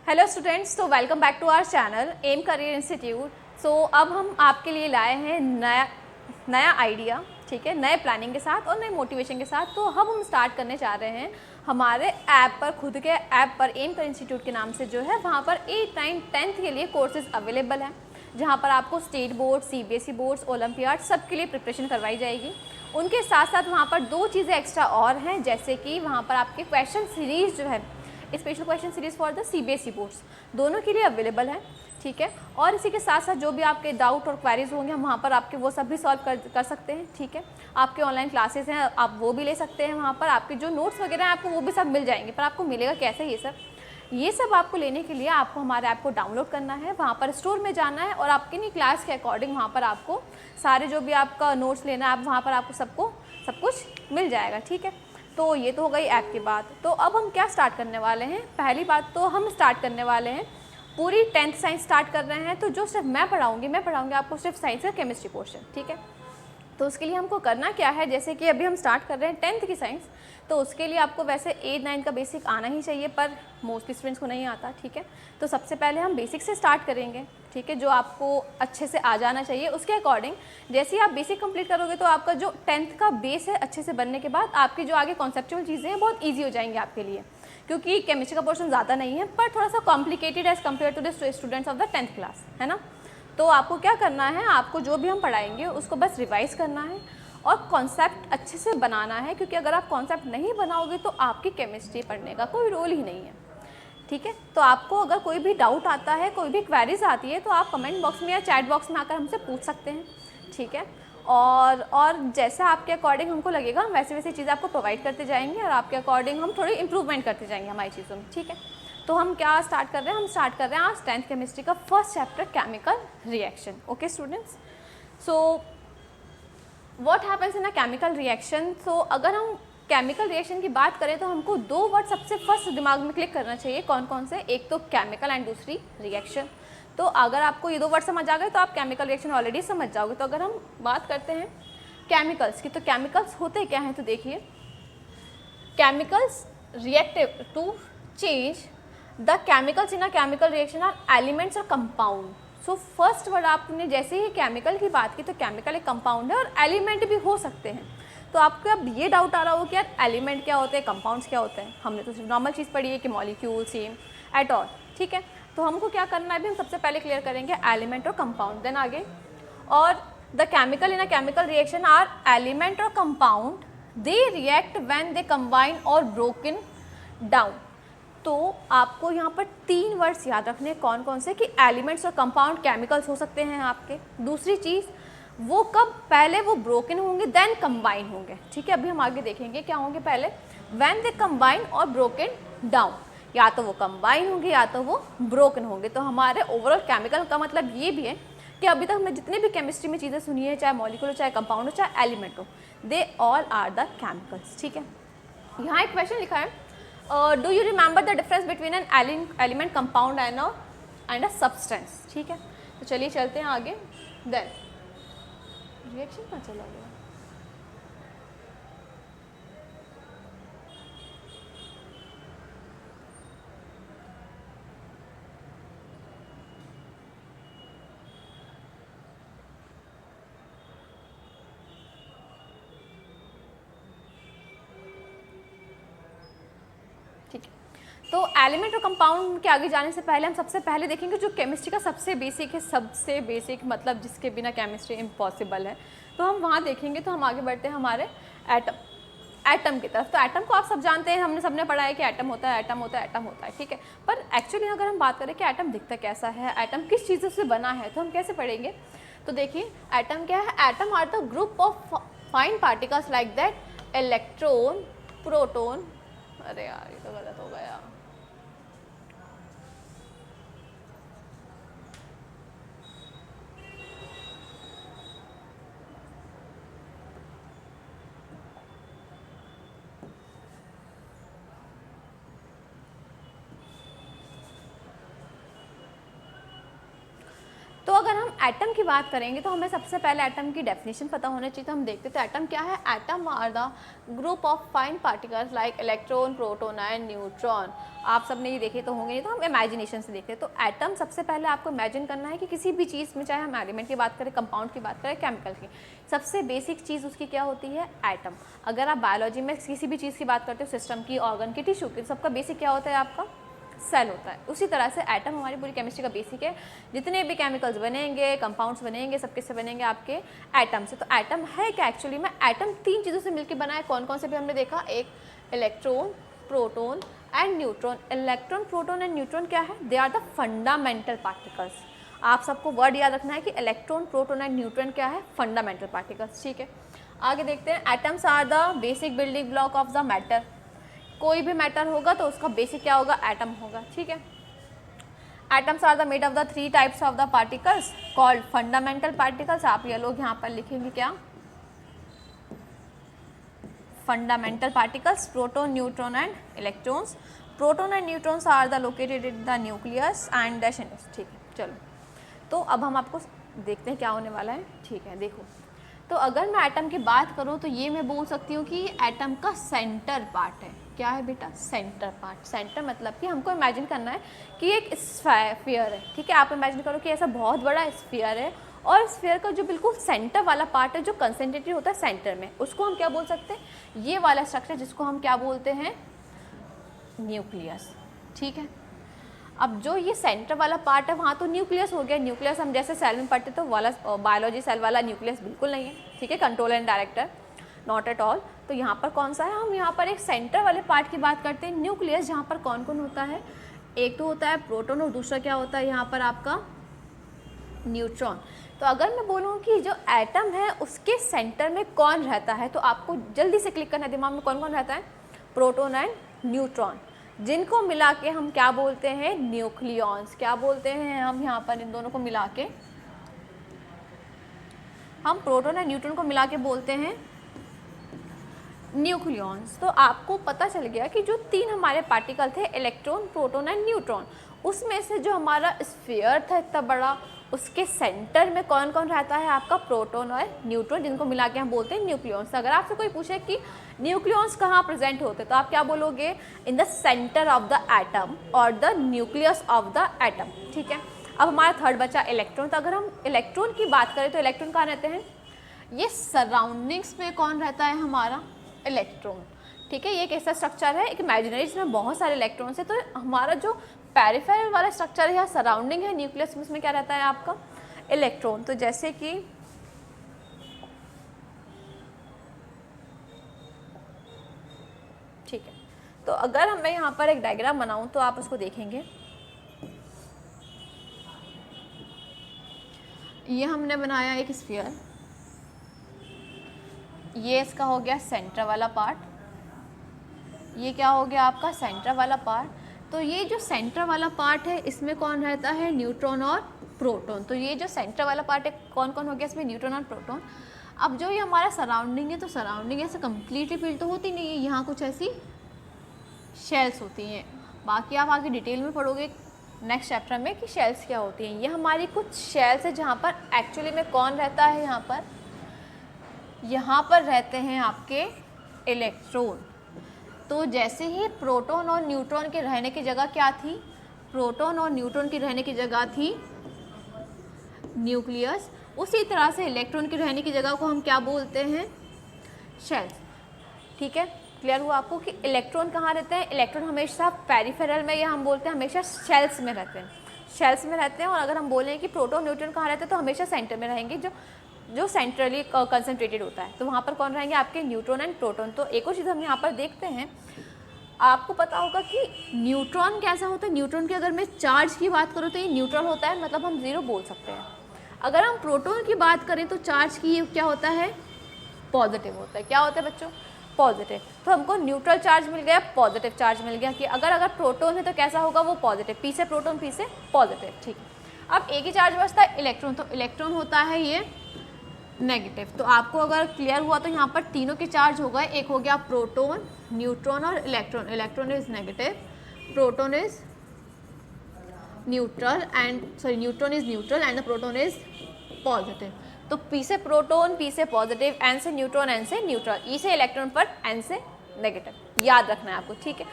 Hello students, तो welcome back to our channel M career institute. So अब हम आपके लिए लाए हैं नया आइडिया, ठीक है, नए प्लानिंग के साथ और नए मोटिवेशन के साथ। तो अब हम स्टार्ट करने जा रहे हैं हमारे ऐप पर, खुद के ऐप पर एम करियर इंस्टीट्यूट के नाम से जो है वहाँ पर 8, 9, 10th के लिए कोर्सेज अवेलेबल हैं, जहाँ पर आपको state board, CBSE boards, olympiad सब के लिए प्रिपरेशन करवाई जाएगी। उनके साथ साथ वहाँ पर 2 चीज़ें एक्स्ट्रा और हैं, जैसे कि वहाँ पर आपके क्वेश्चन सीरीज़ जो है, special question series for the CBSE boards, दोनों के लिए अवेलेबल है, ठीक है। और इसी के साथ साथ जो भी आपके डाउट और क्वेरीज होंगे हम वहाँ पर आपके वो सब भी सॉल्व कर सकते हैं, ठीक है। आपके ऑनलाइन क्लासेस हैं, आप वो भी ले सकते हैं, वहाँ पर आपके जो नोट्स वगैरह हैं आपको वो भी सब मिल जाएंगे। पर आपको मिलेगा कैसे ये सब आपको लेने के लिए आपको हमारे ऐप को डाउनलोड करना है, वहाँ पर स्टोर में जाना है और आपके क्लास के अकॉर्डिंग वहाँ पर आपको सारे जो भी आपका नोट्स लेना है, आप वहाँ पर आपको सब कुछ मिल जाएगा, ठीक है। तो ये तो हो गई ऐप की बात। तो अब हम क्या स्टार्ट करने वाले हैं? पहली बात तो हम स्टार्ट करने वाले हैं पूरी 10th साइंस स्टार्ट कर रहे हैं। तो जो सिर्फ मैं पढ़ाऊँगी आपको सिर्फ साइंस का केमिस्ट्री पोर्शन, ठीक है। तो उसके लिए हमको करना क्या है, जैसे कि अभी हम स्टार्ट कर रहे हैं 10th की साइंस, तो उसके लिए आपको वैसे 8, 9 का बेसिक आना ही चाहिए, पर मोस्टली स्टूडेंट्स को नहीं आता, ठीक है। तो सबसे पहले हम बेसिक से स्टार्ट करेंगे, ठीक है, जो आपको अच्छे से आ जाना चाहिए। उसके अकॉर्डिंग जैसे ही आप बेसिक कंप्लीट करोगे तो आपका जो 10th का बेस है अच्छे से बनने के बाद आपकी जो आगे कॉन्सेप्चुअल चीज़ें हैं बहुत ईजी हो जाएंगी आपके लिए, क्योंकि केमिस्ट्री का पोर्शन ज़्यादा नहीं है पर थोड़ा सा complicated as compare to the students of the 10th class, है ना। तो आपको क्या करना है, आपको जो भी हम पढ़ाएंगे उसको बस रिवाइज करना है और कॉन्सेप्ट अच्छे से बनाना है, क्योंकि अगर आप कॉन्सेप्ट नहीं बनाओगे तो आपकी केमिस्ट्री पढ़ने का कोई रोल ही नहीं है, ठीक है। तो आपको अगर कोई भी डाउट आता है, कोई भी क्वेरीज आती है, तो आप कमेंट बॉक्स में या चैट बॉक्स में आकर हमसे पूछ सकते हैं, ठीक है। और जैसा आपके अकॉर्डिंग हमको लगेगा हम वैसे वैसे चीज़ें आपको प्रोवाइड करते जाएंगे और आपके अकॉर्डिंग हम थोड़ी इंप्रूवमेंट करते जाएंगे हमारी चीज़ों में, ठीक है। तो हम क्या स्टार्ट कर रहे हैं, हम स्टार्ट कर रहे हैं आज 10th केमिस्ट्री का first chapter chemical reaction. Okay students, so what happens in a chemical reaction. तो अगर हम केमिकल रिएक्शन की बात करें तो हमको 2 वर्ड सबसे फर्स्ट दिमाग में क्लिक करना चाहिए। कौन कौन से? एक तो केमिकल एंड दूसरी रिएक्शन। तो अगर आपको ये 2 वर्ड समझ आ गए तो आप केमिकल रिएक्शन ऑलरेडी समझ जाओगे। तो अगर हम बात करते हैं केमिकल्स की, तो केमिकल्स होते क्या हैं, तो देखिए, chemicals reactive to change the chemicals in a chemical reaction are elements और कंपाउंड। सो फर्स्ट वर्ड आपने जैसे ही केमिकल की बात की, तो केमिकल एक कंपाउंड है और एलिमेंट भी हो सकते हैं। तो आपको अब ये डाउट आ रहा हो कि यार एलिमेंट क्या होते हैं, कंपाउंड्स क्या होते हैं। हमने तो सिर्फ नॉर्मल चीज़ पढ़ी है कि मॉलिक्यूल, सेम, एटॉल, ठीक है। तो हमको क्या करना है, अभी हम सबसे पहले क्लियर करेंगे एलिमेंट और कंपाउंड, देन आगे। और the chemical in a chemical reaction are element और compound, they react when they combine और ब्रोकन डाउन। तो आपको यहाँ पर 3 वर्ड्स याद रखने, कौन कौन से, कि एलिमेंट्स और कंपाउंड केमिकल्स हो सकते हैं आपके। दूसरी चीज़, वो कब, पहले वो ब्रोकन होंगे देन कंबाइन होंगे, ठीक है। अभी हम आगे देखेंगे क्या होंगे पहले, व्हेन दे कंबाइन और ब्रोकन डाउन, या तो वो कंबाइन होंगे या तो वो ब्रोकन होंगे। तो हमारे ओवरऑल केमिकल का मतलब ये भी है कि अभी तक हमने जितने भी केमिस्ट्री में चीज़ें सुनी है, चाहे मॉलिक्यूल हो, चाहे कंपाउंड हो, चाहे एलिमेंट हो, they all are the chemicals, ठीक है। यहाँ एक क्वेश्चन लिखा है, do you remember the difference between an element, compound and a substance, ठीक है। तो चलिए चलते हैं आगे। देन रिएक्शन कहाँ चला गया? ठीक है, तो एलिमेंट और कंपाउंड के आगे जाने से पहले हम सबसे पहले देखेंगे जो केमिस्ट्री का सबसे बेसिक है, सबसे बेसिक मतलब जिसके बिना केमिस्ट्री इम्पॉसिबल है। तो हम वहाँ देखेंगे। तो हम आगे बढ़ते हैं हमारे एटम की तरफ। तो एटम को आप सब जानते हैं, हमने सबने पढ़ा है कि एटम होता है, एटम होता है, एटम होता है, ठीक है। पर एक्चुअली अगर हम बात करें कि एटम दिखता कैसा है, एटम किस चीज़ों से बना है, तो हम कैसे पढ़ेंगे। तो देखिए, एटम क्या है, atom are the group of fine particles like that electron, proton, अरे यार ये तो गलत हो गया, तो अगर हम एटम की बात करेंगे तो हमें सबसे पहले एटम की डेफिनेशन पता होना चाहिए। तो हम देखते तो एटम क्या है, atom are the group of fine particles like electron, proton and neutron. आप सब ने ये देखे तो होंगे, नहीं तो हम इमेजिनेशन से देखते हैं। तो एटम सबसे पहले आपको इमेजिन करना है कि किसी भी चीज़ में, चाहे हम एलिमेंट की बात करें, कंपाउंड की बात करें, केमिकल की, सबसे बेसिक चीज़ उसकी क्या होती है, एटम। अगर आप बायोलॉजी में किसी भी चीज़ की बात करते हो, सिस्टम की, ऑर्गन की, टिश्यू की, सबका बेसिक क्या होता है, आपका सेल होता है। उसी तरह से एटम हमारी पूरी केमिस्ट्री का बेसिक है। जितने भी केमिकल्स बनेंगे, कंपाउंड्स बनेंगे, सब किससे बनेंगे, आपके एटम से। तो एटम है क्या एक्चुअली में, एटम 3 चीज़ों से मिलकर बना है। कौन कौन से भी हमने देखा, एक electron, proton and neutron. Electron, proton and neutron क्या है, they are the fundamental particles. आप सबको वर्ड याद रखना है कि इलेक्ट्रॉन, प्रोटॉन एंड न्यूट्रॉन क्या है, फंडामेंटल पार्टिकल्स। ठीक है, आगे देखते हैं। Atoms are the basic building block of the matter. कोई भी मैटर होगा तो उसका बेसिक क्या होगा, एटम होगा। ठीक है, atoms are the made of the 3 types of the particles called fundamental particles. आप ये लोग यहाँ पर लिखेंगे क्या, fundamental particles, proton, neutron and electrons. Proton and neutrons are the located in the nucleus and the shells. ठीक है, चलो तो अब हम आपको देखते हैं क्या होने वाला है। ठीक है, देखो, तो अगर मैं एटम की बात करूँ तो ये मैं बोल सकती हूँ कि एटम का सेंटर पार्ट है। क्या है बेटा, सेंटर पार्ट। सेंटर मतलब कि हमको इमेजिन करना है कि एक स्फीयर है। ठीक है, आप इमेजिन करो कि ऐसा बहुत बड़ा स्फीयर है और स्फीयर का जो बिल्कुल सेंटर वाला पार्ट है, जो कंसंट्रेटेड होता है सेंटर में, उसको हम क्या बोल सकते हैं, ये वाला स्ट्रक्चर जिसको हम क्या बोलते हैं, न्यूक्लियस। ठीक है, अब जो ये सेंटर वाला पार्ट है वहाँ तो न्यूक्लियस हो गया। न्यूक्लियस हम जैसे सेल में पढ़ते तो वाला बायोलॉजी सेल वाला न्यूक्लियस बिल्कुल नहीं है। ठीक है, control and director, not at all. तो यहाँ पर कौन सा है, हम यहाँ पर एक सेंटर वाले पार्ट की बात करते हैं, न्यूक्लियस, जहाँ पर कौन कौन होता है, एक तो होता है प्रोटॉन और दूसरा क्या होता है यहाँ पर आपका न्यूट्रॉन। तो अगर मैं बोलूँ कि जो एटम है उसके सेंटर में कौन रहता है, तो आपको जल्दी से क्लिक करना है दिमाग में, कौन कौन रहता है, प्रोटॉन एंड न्यूट्रॉन, जिनको मिला के हम क्या बोलते हैं, न्यूक्लियॉन्स। क्या बोलते हैं हम यहाँ पर, इन दोनों को मिला के हम प्रोटॉन एंड न्यूट्रॉन को मिला के बोलते हैं न्यूक्लियॉन्स। तो आपको पता चल गया कि जो 3 हमारे पार्टिकल थे, इलेक्ट्रॉन, प्रोटॉन एंड न्यूट्रॉन, उसमें से जो हमारा स्फीयर था इतना बड़ा, उसके सेंटर में कौन कौन रहता है, आपका प्रोटॉन और न्यूट्रॉन, जिनको मिला के हम बोलते हैं न्यूक्लियॉन्स। अगर आपसे कोई पूछे कि न्यूक्लियॉन्स कहाँ प्रेजेंट होते तो आप क्या बोलोगे, in the centre of the atom और the nucleus of the atom. ठीक है, अब हमारा थर्ड बचा इलेक्ट्रॉन। तो अगर हम इलेक्ट्रॉन की बात करें तो इलेक्ट्रॉन कहाँ रहते हैं, ये सराउंडिंग्स में कौन रहता है, हमारा इलेक्ट्रॉन। ठीक है, ये एक ऐसा स्ट्रक्चर है, एक इमेजिनरी, जिसमें बहुत सारे इलेक्ट्रॉन्स है। तो हमारा जो पेरिफेरल वाला स्ट्रक्चर है या सराउंडिंग है न्यूक्लियस, उसमें क्या रहता है आपका इलेक्ट्रॉन। तो जैसे कि ठीक है, तो अगर मैं यहाँ पर एक डायग्राम बनाऊं तो आप उसको देखेंगे। ये हमने बनाया एक स्फीयर, ये इसका हो गया सेंटर वाला पार्ट, ये क्या हो गया आपका सेंटर वाला पार्ट। तो ये जो सेंटर वाला पार्ट है इसमें कौन रहता है, न्यूट्रॉन और प्रोटॉन। तो ये जो सेंटर वाला पार्ट है कौन कौन हो गया इसमें, न्यूट्रॉन और प्रोटॉन। अब जो ये हमारा सराउंडिंग है, तो सराउंडिंग ऐसे कम्प्लीटली फिल तो होती नहीं है, यहाँ कुछ ऐसी शेल्स होती हैं। बाकी आप आगे डिटेल में पढ़ोगे नेक्स्ट चैप्टर में कि शेल्स क्या होती हैं। ये हमारी कुछ शेल्स है जहाँ पर एक्चुअली में कौन रहता है, यहाँ पर रहते हैं आपके इलेक्ट्रॉन। तो जैसे ही प्रोटॉन और न्यूट्रॉन के रहने की जगह क्या थी, प्रोटॉन और न्यूट्रॉन की रहने की जगह थी न्यूक्लियस, उसी तरह से इलेक्ट्रॉन की रहने की जगह को हम क्या बोलते हैं, शेल्स। ठीक है, क्लियर हुआ आपको कि इलेक्ट्रॉन कहाँ रहते हैं, इलेक्ट्रॉन हमेशा पेरिफेरल में, या हम बोलते हैं हमेशा शेल्स में रहते हैं, शेल्स में रहते हैं। और अगर हम बोलें कि प्रोटॉन न्यूट्रॉन कहाँ रहते हैं, तो हमेशा सेंटर में रहेंगे, जो सेंट्रली कंसंट्रेटेड होता है। तो वहाँ पर कौन रहेंगे, आपके न्यूट्रॉन एंड प्रोटॉन। तो एक और चीज़ हम यहाँ पर देखते हैं, आपको पता होगा कि न्यूट्रॉन कैसा होता है। न्यूट्रॉन की अगर मैं चार्ज की बात करूँ तो ये न्यूट्रल होता है, मतलब हम 0 बोल सकते हैं। अगर हम प्रोटॉन की बात करें तो चार्ज की क्या होता है, पॉजिटिव होता है। क्या होता है बच्चों, पॉजिटिव। तो हमको न्यूट्रल चार्ज मिल गया, पॉजिटिव चार्ज मिल गया कि अगर प्रोटॉन है तो कैसा होगा, वो पॉजिटिव, पी से प्रोटॉन, पी से पॉजिटिव। ठीक है, अब एक ही चार्ज बचता है इलेक्ट्रॉन। तो इलेक्ट्रॉन होता है ये नेगेटिव। तो आपको अगर क्लियर हुआ तो यहाँ पर तीनों के चार्ज हो गए, एक हो गया प्रोटॉन, न्यूट्रॉन और electron. Electron is negative, proton is neutral and neutron is neutral and the proton is positive. तो P से प्रोटॉन, P से पॉजिटिव, N से न्यूट्रॉन, N से न्यूट्रल, E से इलेक्ट्रॉन पर, N से नेगेटिव, याद रखना है आपको, ठीक है।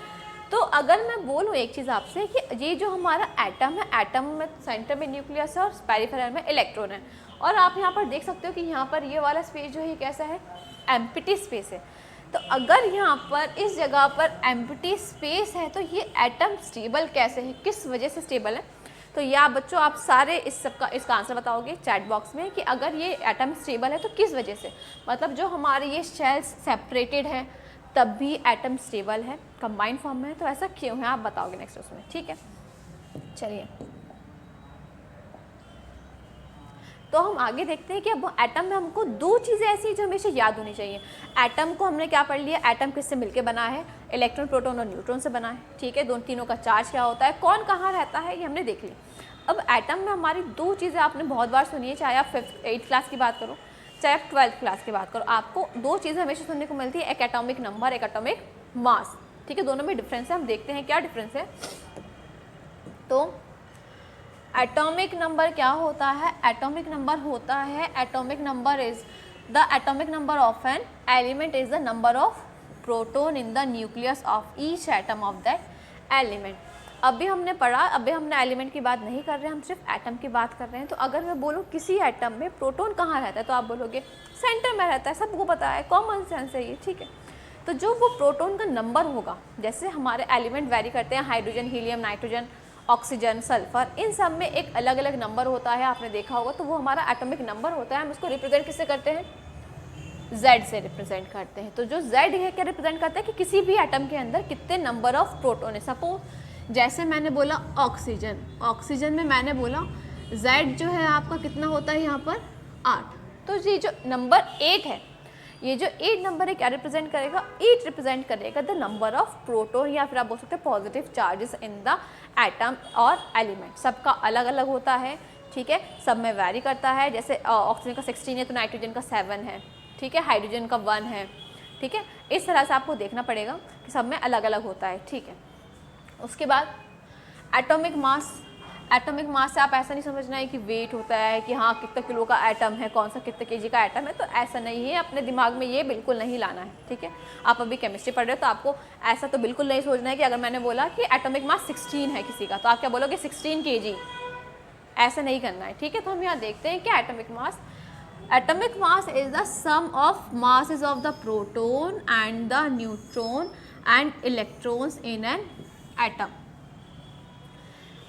तो अगर मैं बोलूँ एक चीज़ आपसे कि ये जो हमारा एटम है, एटम में सेंटर में न्यूक्लियस है और पेरिफेरल में इलेक्ट्रॉन है, और आप यहाँ पर देख सकते हो कि यहाँ पर ये वाला स्पेस जो है कैसा है, एम्प्टी स्पेस है। तो अगर यहाँ पर इस जगह पर एम्प्टी स्पेस है तो ये एटम स्टेबल कैसे है, किस वजह से स्टेबल है? तो ये आप बच्चों आप सारे इसका आंसर बताओगे चैट बॉक्स में कि अगर ये एटम स्टेबल है तो किस वजह से, मतलब जो हमारे ये शेल्स सेपरेटेड है तब भी एटम स्टेबल है, कंबाइंड फॉर्म में है, तो ऐसा क्यों है आप बताओगे नेक्स्ट उसमें, ठीक है। चलिए तो हम आगे देखते हैं कि अब एटम में हमको दो चीज़ें ऐसी जो हमेशा याद होनी चाहिए। एटम को हमने क्या पढ़ लिया, एटम किससे मिलके बना है, इलेक्ट्रॉन, प्रोटॉन और न्यूट्रॉन से बना है, ठीक है। तीनों का चार्ज क्या होता है, कौन कहाँ रहता है, ये हमने देख लिया। अब एटम में हमारी दो चीज़ें आपने बहुत बार सुनी है, चाहे आप 8th क्लास की बात करो, चाहे आप 12th क्लास की बात करो, आपको दो चीज़ें हमेशा सुनने को मिलती है, एक एटॉमिक नंबर, एक एटॉमिक मास, ठीक है। दोनों में डिफरेंस है, हम देखते हैं क्या डिफरेंस है। तो एटॉमिक नंबर क्या होता है, एटॉमिक नंबर होता है, atomic number is the atomic number of an element is the number of proton in the nucleus of each atom of that element. अभी हमने पढ़ा, अभी हमने एलिमेंट की बात नहीं कर रहे हैं, हम सिर्फ एटम की बात कर रहे हैं। तो अगर मैं बोलूँ किसी एटम में प्रोटॉन कहाँ रहता है तो आप बोलोगे सेंटर में रहता है, सबको पता है, कॉमन सेंस है ये, ठीक है। तो जो वो प्रोटॉन का नंबर होगा, जैसे हमारे एलिमेंट वेरी करते हैं, hydrogen, helium, nitrogen, oxygen, sulphur, इन सब में एक अलग अलग नंबर होता है, आपने देखा होगा, तो वो हमारा एटॉमिक नंबर होता है। हम उसको रिप्रेजेंट किससे करते हैं, Z से रिप्रेजेंट करते हैं। तो जो Z है क्या रिप्रेजेंट करता है कि किसी भी एटम के अंदर कितने नंबर ऑफ प्रोटॉन है। सपोज जैसे मैंने बोला ऑक्सीजन, ऑक्सीजन में मैंने बोला Z जो है आपका कितना होता है यहाँ पर 8, तो ये जो नंबर 8 है, ये जो 8 नंबर है क्या रिप्रेजेंट करेगा, 8 रिप्रेजेंट करेगा द नंबर ऑफ प्रोटॉन, या फिर आप बोल सकते हैं positive charges in the atom और एलिमेंट। सबका अलग अलग होता है, ठीक है, सब में वैरी करता है। जैसे ऑक्सीजन का 16 है तो नाइट्रोजन का 7 है, ठीक है, हाइड्रोजन का 1 है, ठीक है। इस तरह से आपको देखना पड़ेगा कि सब में अलग अलग होता है, ठीक है। उसके बाद एटॉमिक मास, एटॉमिक मास से आप ऐसा नहीं समझना है कि वेट होता है कि हाँ कितना किलो का एटम है, कौन सा कितने केजी का एटम है, तो ऐसा नहीं है, अपने दिमाग में ये बिल्कुल नहीं लाना है, ठीक है। आप अभी केमिस्ट्री पढ़ रहे हो तो आपको ऐसा तो बिल्कुल नहीं सोचना है कि अगर मैंने बोला कि एटॉमिक मास 16 है किसी का तो आप क्या बोलोगे 16 kg, ऐसा नहीं करना है, ठीक है। तो हम यहाँ देखते हैं कि atomic mass is the sum of masses of the proton and the neutron and electrons in an atom.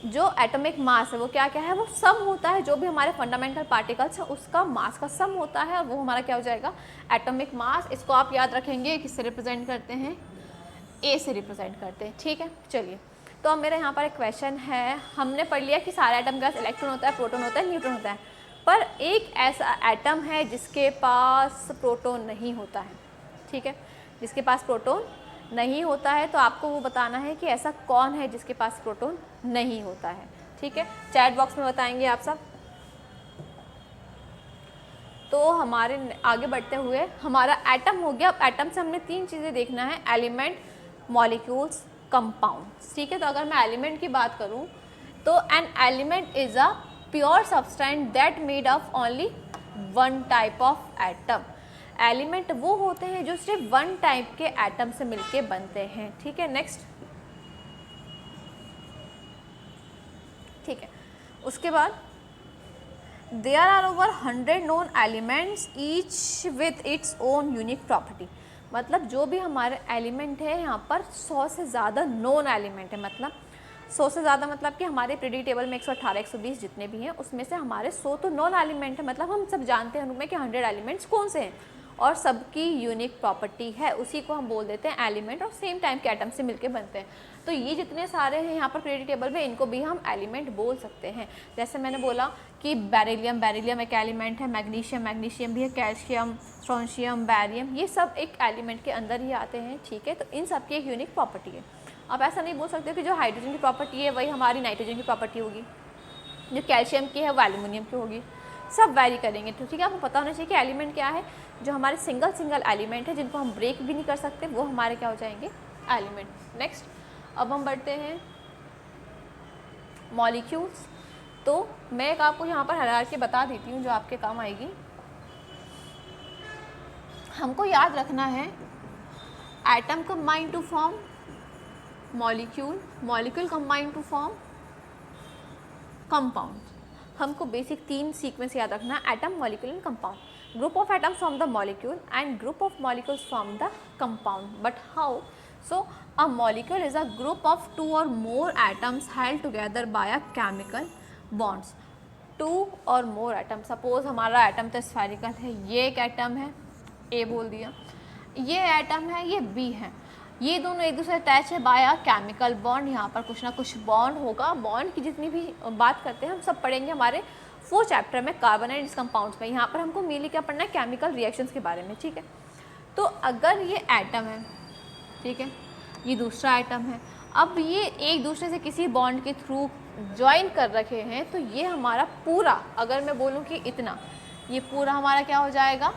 जो एटॉमिक मास है वो क्या क्या है, वो सम होता है, जो भी हमारे फंडामेंटल पार्टिकल्स है उसका मास का सम होता है, और वो हमारा क्या हो जाएगा एटॉमिक मास। इसको आप याद रखेंगे किससे रिप्रेजेंट करते हैं, ए से रिप्रेजेंट करते हैं, ठीक है। चलिए तो अब मेरे यहाँ पर एक क्वेश्चन है, हमने पढ़ लिया कि सारे एटम के पास इलेक्ट्रॉन होता है, प्रोटॉन होता है, न्यूट्रॉन होता है, पर एक ऐसा एटम है जिसके पास प्रोटॉन नहीं होता है, ठीक है, जिसके पास प्रोटॉन नहीं होता है। तो आपको वो बताना है कि ऐसा कौन है जिसके पास प्रोटॉन नहीं होता है, ठीक है। चैट बॉक्स में बताएंगे आप सब। तो हमारे आगे बढ़ते हुए हमारा एटम हो गया। अब एटम से हमने 3 चीज़ें देखना है, एलिमेंट, मॉलिक्यूल्स, कंपाउंड्स, ठीक है। तो अगर मैं एलिमेंट की बात करूं तो an element is a pure substance that made of only one type of atom. Element वो होते हैं जो सिर्फ वन टाइप के एटम से मिलके बनते हैं, ठीक है। नेक्स्ट, ठीक है। उसके बाद there are over 100 known elements each with its own unique property. मतलब जो भी हमारे एलिमेंट है यहाँ पर 100 से ज़्यादा नोन एलिमेंट है, मतलब 100 से ज़्यादा मतलब कि हमारे पीरियडिक टेबल में 118, 120 जितने भी हैं उसमें से हमारे 100 तो नॉन एलिमेंट है। मतलब हम सब जानते हैं उनमें कि 100 एलिमेंट्स कौन से हैं और सबकी यूनिक प्रॉपर्टी है, उसी को हम बोल देते हैं एलिमेंट, और सेम टाइम के एटम से मिलके बनते हैं। तो ये जितने सारे हैं यहाँ पर पीरियडिक टेबल में, इनको भी हम एलिमेंट बोल सकते हैं। जैसे मैंने बोला कि बेरिलियम एक एलिमेंट है, मैग्नीशियम भी है, कैल्शियम, स्ट्रोंशियम, बैरियम, ये सब एक एलिमेंट के अंदर ही आते हैं, ठीक है। तो इन सब की एक यूनिक प्रॉपर्टी है। आप ऐसा नहीं बोल सकते कि जो हाइड्रोजन की प्रॉपर्टी है वही हमारी नाइट्रोजन की प्रॉपर्टी होगी, जो कैल्शियम की है वो एल्यूमिनियम की होगी, सब वैरी करेंगे। तो ठीक है, आपको पता होना चाहिए कि एलिमेंट क्या है। जो हमारे सिंगल एलिमेंट है जिनको हम ब्रेक भी नहीं कर सकते, वो हमारे क्या हो जाएंगे, एलिमेंट। नेक्स्ट, अब हम बढ़ते हैं मॉलिक्यूल्स। तो मैं एक आपको यहाँ पर हायरार्की बता देती हूँ जो आपके काम आएगी। हमको याद रखना है atom combine to form molecule, molecule combine to form compound. हमको बेसिक 3 सीक्वेंस याद रखना है, atom, molecule and compound. Group of atoms form the molecule and group of molecules form the compound. But how? So a molecule is a group of 2 or more atoms held together by a chemical bonds. 2 or more atoms. Suppose हमारा atom तो spherical है, ये एक atom है, A बोल दिया, ये atom है, ये B है, ये दोनों एक दूसरे अटैच है बाय अ केमिकल बॉन्ड. यहाँ पर कुछ ना कुछ बॉन्ड होगा. बॉन्ड की जितनी भी बात करते हैं हम सब पढ़ेंगे हमारे 4 चैप्टर में कार्बन एंड कंपाउंड्स में. यहाँ पर हमको मेनली क्या पढ़ना है, केमिकल रिएक्शंस के बारे में. ठीक है, तो अगर ये एटम है, ठीक है, ये दूसरा एटम है, अब ये एक दूसरे से किसी बॉन्ड के थ्रू ज्वाइन कर रखे हैं, तो ये हमारा पूरा, अगर मैं बोलूँ कि इतना, ये पूरा हमारा क्या हो जाएगा,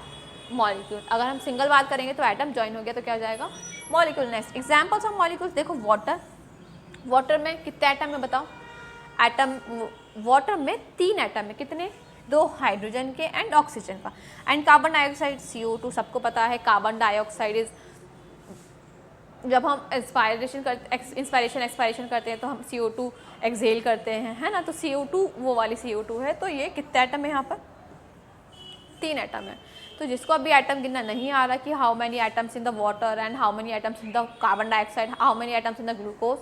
मॉलिक्यूल. अगर हम सिंगल बात करेंगे तो एटम ज्वाइन हो गया तो क्या हो जाएगा, molecule. Next examples of molecules देखो, वाटर. वाटर में कितने एटम है बताओ, एटम वाटर में 3 एटम है. कितने, 2 हाइड्रोजन के एंड ऑक्सीजन का. एंड कार्बन डाइऑक्साइड CO2 सबको पता है. कार्बन डाइऑक्साइड इज, जब हम एक्सपायरेशन करते हैं तो हम CO2 एक्सहेल करते हैं, है ना. तो CO2 वो वाली CO2 है. तो ये कितने एटम है यहाँ पर, 3 एटम है. तो जिसको अभी एटम गिनना नहीं आ रहा कि how many atoms in the water and how many atoms in the carbon dioxide, how many atoms in the glucose,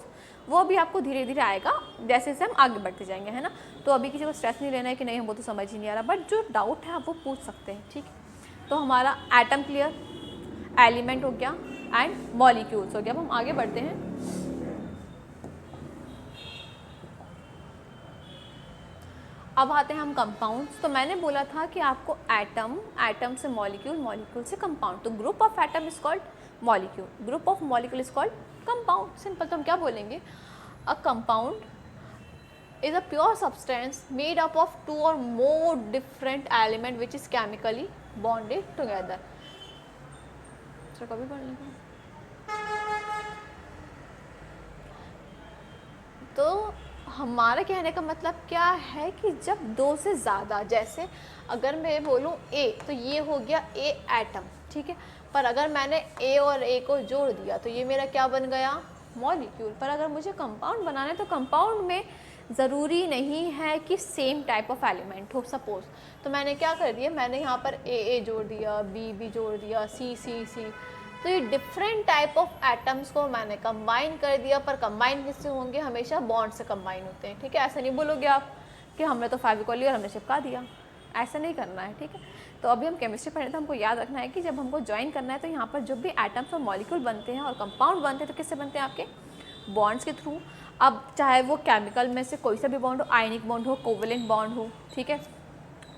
वो भी आपको धीरे धीरे आएगा जैसे जैसे हम आगे बढ़ते जाएंगे, है ना. तो अभी किसी को स्ट्रेस नहीं लेना है कि नहीं हमको तो समझ ही नहीं आ रहा, बट जो डाउट है आप वो पूछ सकते हैं. ठीक है, तो हमारा एटम क्लियर, एलिमेंट हो गया एंड मॉलिक्यूल्स हो गया. अब हम आगे बढ़ते हैं. अब आते हैं हम कंपाउंड्स. तो मैंने बोला था कि आपको एटम, एटम से मॉलिक्यूल, मॉलिक्यूल से कंपाउंड. तो group of atom is called molecule, group of molecule is called compound. Simple. तो हम क्या बोलेंगे, a compound is a pure substance made up of 2 or more different element which is chemically bonded together. चलो कभी पढ़ लेंगे. तो हमारा कहने का मतलब क्या है कि जब 2 से ज़्यादा, जैसे अगर मैं बोलूँ A, तो ये हो गया A एटम, ठीक है. पर अगर मैंने A और A को जोड़ दिया तो ये मेरा क्या बन गया, मॉलिक्यूल. पर अगर मुझे कंपाउंड बनाना है तो कंपाउंड में ज़रूरी नहीं है कि सेम टाइप ऑफ एलिमेंट हो. सपोज तो मैंने क्या कर दिया, मैंने यहाँ पर A जोड़ दिया, B जोड़ दिया, C. तो ये डिफरेंट टाइप ऑफ एटम्स को मैंने कंबाइन कर दिया. पर कंबाइन किससे होंगे, हमेशा बॉन्ड से कंबाइन होते हैं. ठीक है, ऐसा नहीं बोलोगे आप कि हमने तो फेविकोल लिया और हमने चिपका दिया, ऐसा नहीं करना है. ठीक है, तो अभी हम केमिस्ट्री पढ़े तो हमको याद रखना है कि जब हमको ज्वाइन करना है तो यहाँ पर जब भी एटम्स और मॉलिक्यूल बनते हैं और कंपाउंड बनते हैं तो किससे बनते हैं, आपके बॉन्ड्स के थ्रू. अब चाहे वो केमिकल में से कोई सा भी बॉन्ड हो, आयनिक बॉन्ड हो, कोवेलेंट बॉन्ड हो, ठीक है,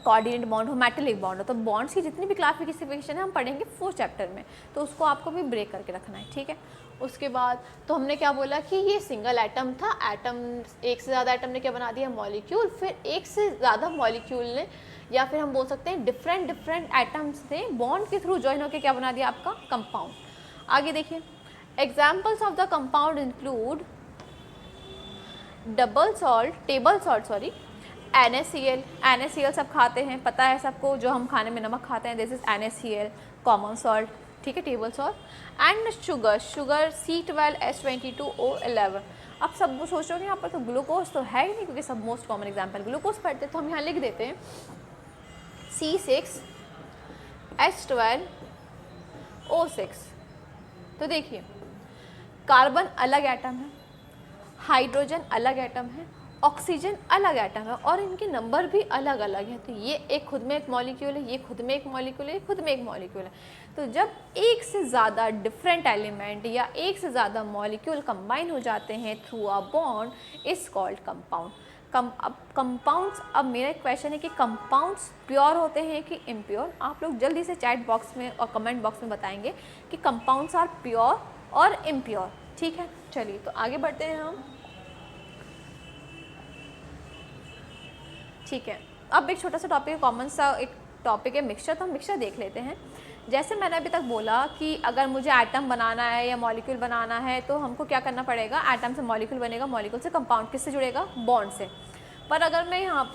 कोऑर्डिनेट बॉन्ड हो, मेटेलिक बॉन्ड हो. तो बॉन्ड्स की जितनी भी क्लासिफिकेशन है हम पढ़ेंगे 4 चैप्टर में, तो उसको आपको भी ब्रेक करके रखना है. ठीक है, उसके बाद तो हमने क्या बोला कि ये सिंगल एटम था. एटम, एक से ज़्यादा एटम ने क्या बना दिया, मॉलिक्यूल. फिर एक से ज़्यादा मॉलिक्यूल ने, या फिर हम बोल सकते हैं डिफरेंट एटम्स ने बॉन्ड के थ्रू ज्वाइन होकर क्या बना दिया, आपका कंपाउंड. आगे देखिए, examples of the compound include table salt NaCl सब खाते हैं, पता है सबको, जो हम खाने में नमक खाते हैं, this is NaCl, common salt. ठीक है, table salt. And sugar C12H22O11. अब सब सोचोगे यहाँ पर तो ग्लूकोज तो है ही नहीं, क्योंकि सब मोस्ट कॉमन एग्जाम्पल ग्लूकोज पढ़ते हैं. तो हम यहाँ लिख देते हैं C6H12O6. तो देखिए, कार्बन अलग एटम है, हाइड्रोजन अलग एटम है, ऑक्सीजन अलग एटम है, और इनके नंबर भी अलग अलग हैं. तो ये एक खुद में एक मॉलिक्यूल है, ये खुद में एक मॉलिक्यूल है, ये खुद में एक मॉलिक्यूल है. तो जब एक से ज़्यादा डिफरेंट एलिमेंट या एक से ज़्यादा मॉलिक्यूल कंबाइन हो जाते हैं through a bond, is called compound. अब कंपाउंड्स, अब मेरा एक क्वेश्चन है कि कंपाउंड्स प्योर होते हैं कि इम्प्योर. आप लोग जल्दी से चैट बॉक्स में और कमेंट बॉक्स में बताएंगे कि कंपाउंड्स आर प्योर और इम्प्योर. ठीक है, चलिए तो आगे बढ़ते हैं हम. ठीक है, अब एक छोटा सा टॉपिक है, कॉमन सा एक टॉपिक है मिक्सचर. तो हम मिक्सचर देख लेते हैं. जैसे मैंने अभी तक बोला कि अगर मुझे एटम बनाना है या मॉलिक्यूल बनाना है तो हमको क्या करना पड़ेगा, एटम से मॉलिक्यूल बनेगा, मॉलिक्यूल से कंपाउंड किससे जुड़ेगा, बॉन्ड से. पर अगर मैं यहाँ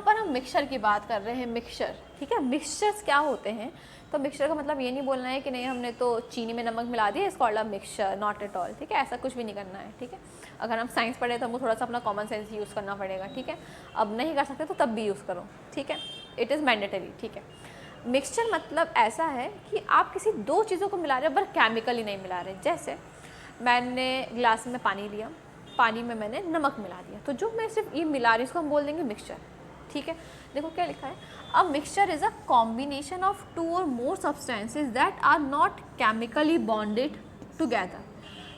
पर हम मिक्सचर की बात कर रहे हैं, मिक्सचर, ठीक है। मिक्सचर्स क्या होते हैं, तो मिक्सचर का मतलब ये नहीं बोलना है कि नहीं हमने तो चीनी में नमक मिला दिया, इसको all mixture, not at all, ठीक है। ऐसा कुछ भी नहीं करना है, ठीक है। अगर हम साइंस पढ़े तो हमको थोड़ा सा अपना कॉमन सेंस यूज़ करना पड़ेगा, ठीक है। अब नहीं कर सकते तो तब भी यूज़ करो, ठीक है, इट इज़ मैंडेटरी, ठीक है। मिक्सचर मतलब ऐसा है कि आप किसी दो चीज़ों को मिला रहे हो पर केमिकली नहीं मिला रहे। जैसे मैंने ग्लास में पानी लिया, पानी में मैंने नमक मिला दिया, तो जो मैं सिर्फ ये मिला रही हूँ इसको हम बोल देंगे मिक्सचर, ठीक है। देखो क्या लिखा है, a mixture is a combination of 2 और more substances that are not chemically bonded together.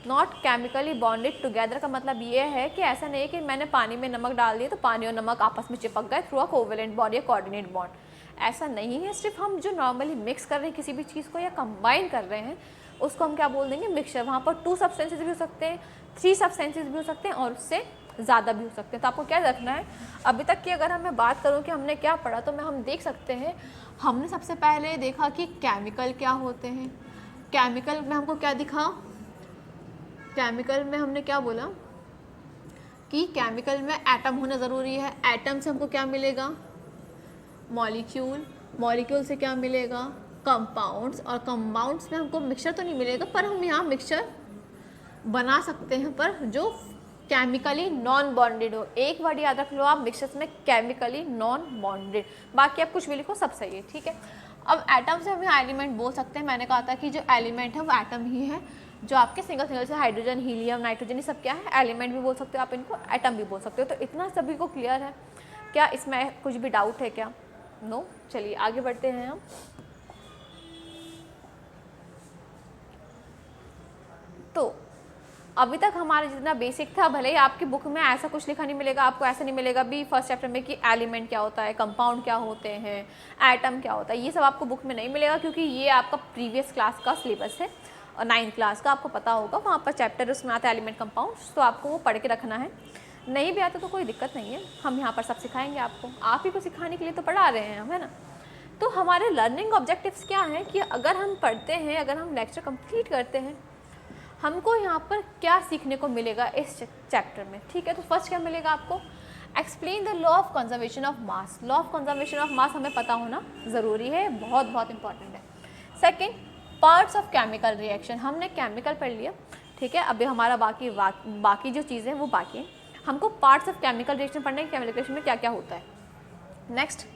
Not chemically bonded together का मतलब ये है कि ऐसा नहीं है कि मैंने पानी में नमक डाल दिया तो पानी और नमक आपस में चिपक गए थ्रू अ कोवेलेंट बॉन्ड या कोऑर्डिनेट बॉन्ड, ऐसा नहीं है। सिर्फ हम जो नॉर्मली मिक्स कर रहे हैं किसी भी चीज़ को या कंबाइन कर रहे हैं उसको हम क्या बोल देंगे, मिक्सचर। वहाँ पर 2 सब्सटेंसेज भी हो सकते हैं, 3 सब्सटेंसेज भी हो सकते हैं और उससे ज़्यादा भी हो सकते हैं। तो आपको क्या रखना है, अभी तक की अगर मैं बात करूँ कि हमने क्या पढ़ा, तो हम देख सकते हैं, हमने सबसे पहले देखा कि केमिकल क्या होते हैं। केमिकल में हमको क्या दिखा, केमिकल में हमने क्या बोला कि केमिकल में एटम होना ज़रूरी है। एटम से हमको क्या मिलेगा, मॉलिक्यूल, मॉलिक्यूल से क्या मिलेगा, कंपाउंड्स, और कंपाउंड्स में हमको मिक्सचर तो नहीं मिलेगा पर हम यहाँ मिक्सचर बना सकते हैं पर जो केमिकली नॉन बॉन्डेड हो। एक वर्ड याद रख लो आप मिक्सचर्स में, केमिकली नॉन बॉन्डेड, बाकी आप कुछ भी लिखो सब सही है, ठीक है। अब एटम से हम यहाँ एलिमेंट बोल सकते हैं, मैंने कहा था कि जो एलिमेंट है वो एटम ही है, जो आपके सिंगल सिंगल से हाइड्रोजन, हीलियम, नाइट्रोजन, ये सब क्या है, एलिमेंट भी बोल सकते हो आप इनको, एटम भी बोल सकते हो। तो इतना सभी को क्लियर है क्या, इसमें कुछ भी डाउट है क्या, नो। चलिए आगे बढ़ते हैं हम। तो अभी तक हमारा जितना बेसिक था, भले ही आपकी बुक में ऐसा कुछ लिखा नहीं मिलेगा, आपको ऐसा नहीं मिलेगा भी फर्स्ट चैप्टर में कि एलिमेंट क्या होता है, कंपाउंड क्या होते हैं, एटम क्या होता है, ये सब आपको बुक में नहीं मिलेगा क्योंकि ये आपका प्रीवियस क्लास का सिलेबस है और 9th क्लास का, आपको पता होगा वहाँ पर चैप्टर उसमें आता है एलिमेंट, कंपाउंड्स, तो आपको वो पढ़ के रखना है। नहीं भी आता तो कोई दिक्कत नहीं है, हम यहाँ पर सब सिखाएंगे आपको, आप ही को सिखाने के लिए तो पढ़ा रहे हैं हम, है ना। तो हमारे लर्निंग ऑब्जेक्टिव्स क्या हैं कि अगर हम पढ़ते हैं, अगर हम लेक्चर कंप्लीट करते हैं, हमको यहाँ पर क्या सीखने को मिलेगा इस चैप्टर में, ठीक है। तो फर्स्ट क्या मिलेगा आपको, explain the law of conservation of mass. Law of conservation of मास हमें पता होना ज़रूरी है, बहुत बहुत इंपॉर्टेंट है। Second, parts of chemical reaction, हमने केमिकल पढ़ लिया, ठीक है। अभी हमारा बाकी जो चीज़ें हैं वो बाकी हैं, हमको पार्ट्स ऑफ केमिकल रिएक्शन पढ़ना है, केमिकल रिएक्शन में क्या क्या होता है। Next,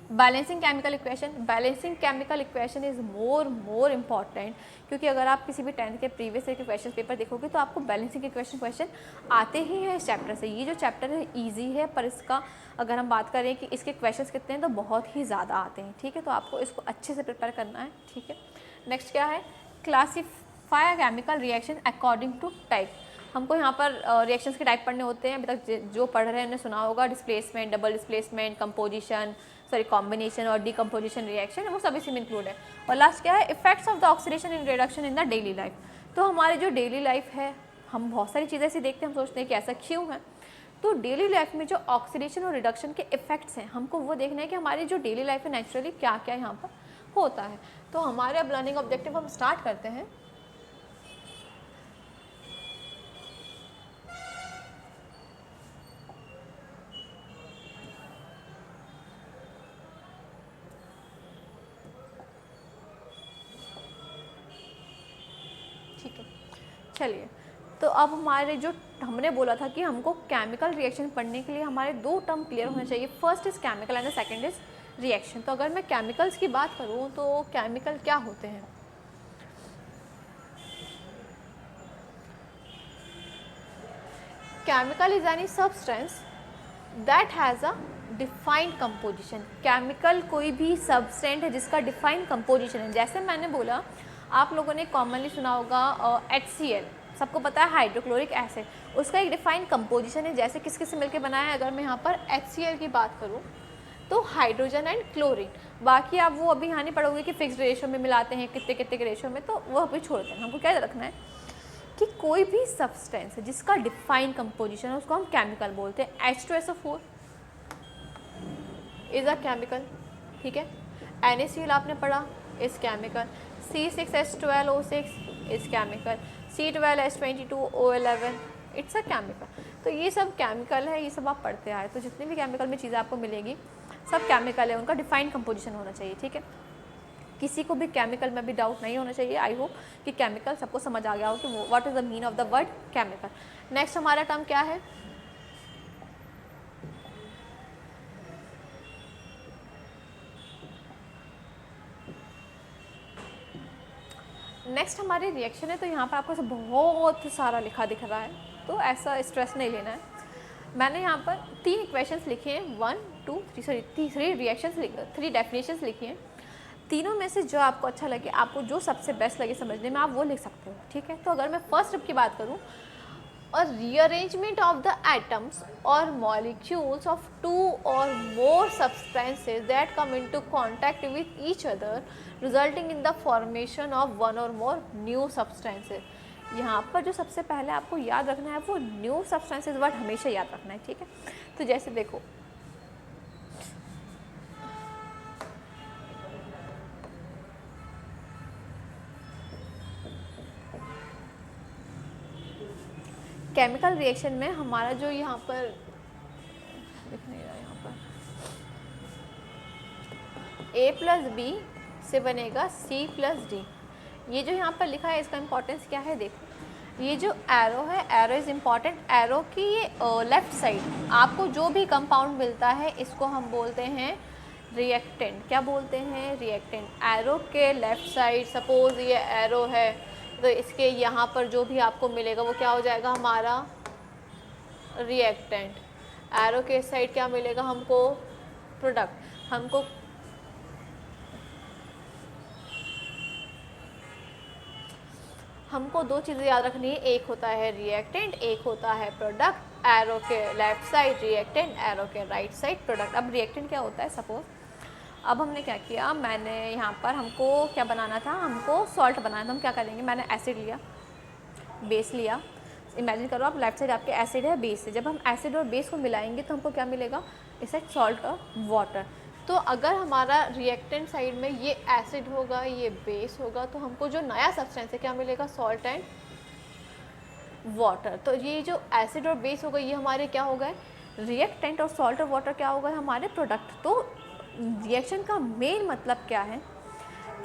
balancing chemical equation. Balancing chemical equation is more important, क्योंकि अगर आप किसी भी 10th के प्रीवियस ईयर के क्वेश्चन पेपर देखोगे तो आपको बैलेंसिंग इक्वेशन क्वेश्चन आते ही हैं इस चैप्टर से। ये जो चैप्टर है ईजी है, पर इसका अगर हम बात करें कि इसके क्वेश्चंस कितने हैं तो बहुत ही ज़्यादा आते हैं, ठीक है। तो आपको इसको अच्छे से प्रिपेयर करना है, ठीक है। नेक्स्ट क्या है, classify chemical reaction according to type. हमको यहाँ पर रिएक्शंस के टाइप पढ़ने होते हैं, अभी तक जो पढ़ रहे हैं उन्हें सुना होगा, displacement, double displacement, composition, combination और डीकम्पोजिशन रिएक्शन, वो सब इसी में इंक्लूड है। और लास्ट क्या है, effects of the oxidation in reduction in the daily life. तो हमारी जो डेली लाइफ है, हम बहुत सारी चीज़ें ऐसी देखते हैं, हम सोचते हैं कि ऐसा क्यों है, तो डेली लाइफ में जो ऑक्सीडेशन और रिडक्शन के इफेक्ट्स हैं, हमको वो देखना है कि हमारी जो डेली लाइफ है नेचुरली क्या क्या यहाँ पर होता है। तो हमारे अब लर्निंग ऑब्जेक्टिव हम स्टार्ट करते हैं। ठीक है, चलिए। तो अब हमारे जो हमने बोला था कि हमको केमिकल रिएक्शन पढ़ने के लिए हमारे 2 टर्म क्लियर होने चाहिए, first is chemical and the second is reaction. तो अगर मैं केमिकल्स की बात करूँ तो केमिकल क्या होते हैं, chemical is any substance that has a defined composition. Chemical कोई भी सब्सटेंस है जिसका डिफाइंड कंपोजिशन है। जैसे मैंने बोला, आप लोगों ने कॉमनली सुना होगा HCl, सबको पता है हाइड्रोक्लोरिक एसिड, उसका एक डिफाइंड कंपोजिशन है। जैसे किस किस से मिलकर बनाया है, अगर मैं यहाँ पर HCl की बात करूँ तो हाइड्रोजन एंड क्लोरीन। बाकी आप वो अभी यहाँ नहीं पढ़ोगे कि फिक्स्ड रेशो में मिलाते हैं, कितने कितने के रेशो में, तो वो अभी छोड़ते हैं। हमको क्या रखना है कि कोई भी सब्सटेंस है जिसका डिफाइंड कंपोजिशन है उसको हम केमिकल बोलते हैं। H2SO4 इज़ अ केमिकल, ठीक है। NaCl आपने पढ़ा इस chemical. C6H12O6 is chemical, C12H22O11 it's a chemical. तो ये सब केमिकल है, ये सब आप पढ़ते आए, तो जितनी भी केमिकल में चीज़ें आपको मिलेंगी सब केमिकल है, उनका डिफाइंड कंपोजिशन होना चाहिए, ठीक है। किसी को भी केमिकल में भी डाउट नहीं होना चाहिए। आई होप कि केमिकल सबको समझ आ गया हो कि what is the mean of the word chemical. Next हमारा टर्म क्या है? नेक्स्ट हमारी रिएक्शन है। तो यहाँ पर आपको बहुत सारा लिखा दिख रहा है, तो ऐसा स्ट्रेस नहीं लेना है। मैंने यहाँ पर 3 इक्वेशंस लिखे हैं, 1 2 3 सॉरी 3 रिएक्शंस 3 डेफिनेशंस लिखी हैं। तीनों में से जो आपको अच्छा लगे, आपको जो सबसे बेस्ट लगे समझने में, आप वो लिख सकते हो, ठीक है। तो अगर मैं फर्स्ट स्टेप की बात करूँ, और रीअरेंजमेंट ऑफ द एटम्स और molecules of 2 or more substances that come into contact with each other resulting in the formation of 1 or more new substances। यहाँ पर जो सबसे पहले आपको याद रखना है वो न्यू सब्सटेंसेस वर्ड हमेशा याद रखना है, ठीक है। तो जैसे देखो, केमिकल रिएक्शन में हमारा जो यहाँ पर दिख नहीं रहा, यहाँ पर A+B से बनेगा C+D। ये जो यहाँ पर लिखा है इसका इम्पोर्टेंस क्या है, देखो ये जो एरो है, एरो इज़ इम्पॉर्टेंट। एरो की ये लेफ़्ट साइड आपको जो भी कंपाउंड मिलता है इसको हम बोलते हैं रिएक्टेंट। क्या बोलते हैं? रिएक्टेंट। एरो के लेफ़्ट साइड सपोज़ ये एरो है, तो इसके यहाँ पर जो भी आपको मिलेगा वो क्या हो जाएगा? हमारा रिएक्टेंट। एरो के साइड क्या मिलेगा हमको? प्रोडक्ट। हमको 2 चीज़ें याद रखनी है, एक होता है रिएक्टेंट, एक होता है प्रोडक्ट। एरो के लेफ़्ट साइड रिएक्टेंट, एरो के राइट साइड प्रोडक्ट। अब रिएक्टेंट क्या होता है? सपोज अब हमने क्या किया, मैंने यहाँ पर हमको क्या बनाना था, हमको सॉल्ट बनाना था। हम क्या करेंगे, मैंने एसिड लिया, बेस लिया। इमेजिन करो आप, लेफ्ट साइड आपके एसिड है, बेस है। जब हम एसिड और बेस को मिलाएंगे तो हमको क्या मिलेगा? इस साइड सॉल्ट और वाटर। तो अगर हमारा रिएक्टेंट साइड में ये एसिड होगा, ये बेस होगा, तो हमको जो नया सब्सटेंस है क्या मिलेगा? Salt and water. तो ये जो एसिड और बेस होगा ये हमारे क्या हो गए? रिएक्टेंट। और सॉल्ट और वाटर क्या हो गए? हमारे प्रोडक्ट। तो रिएक्शन का मेन मतलब क्या है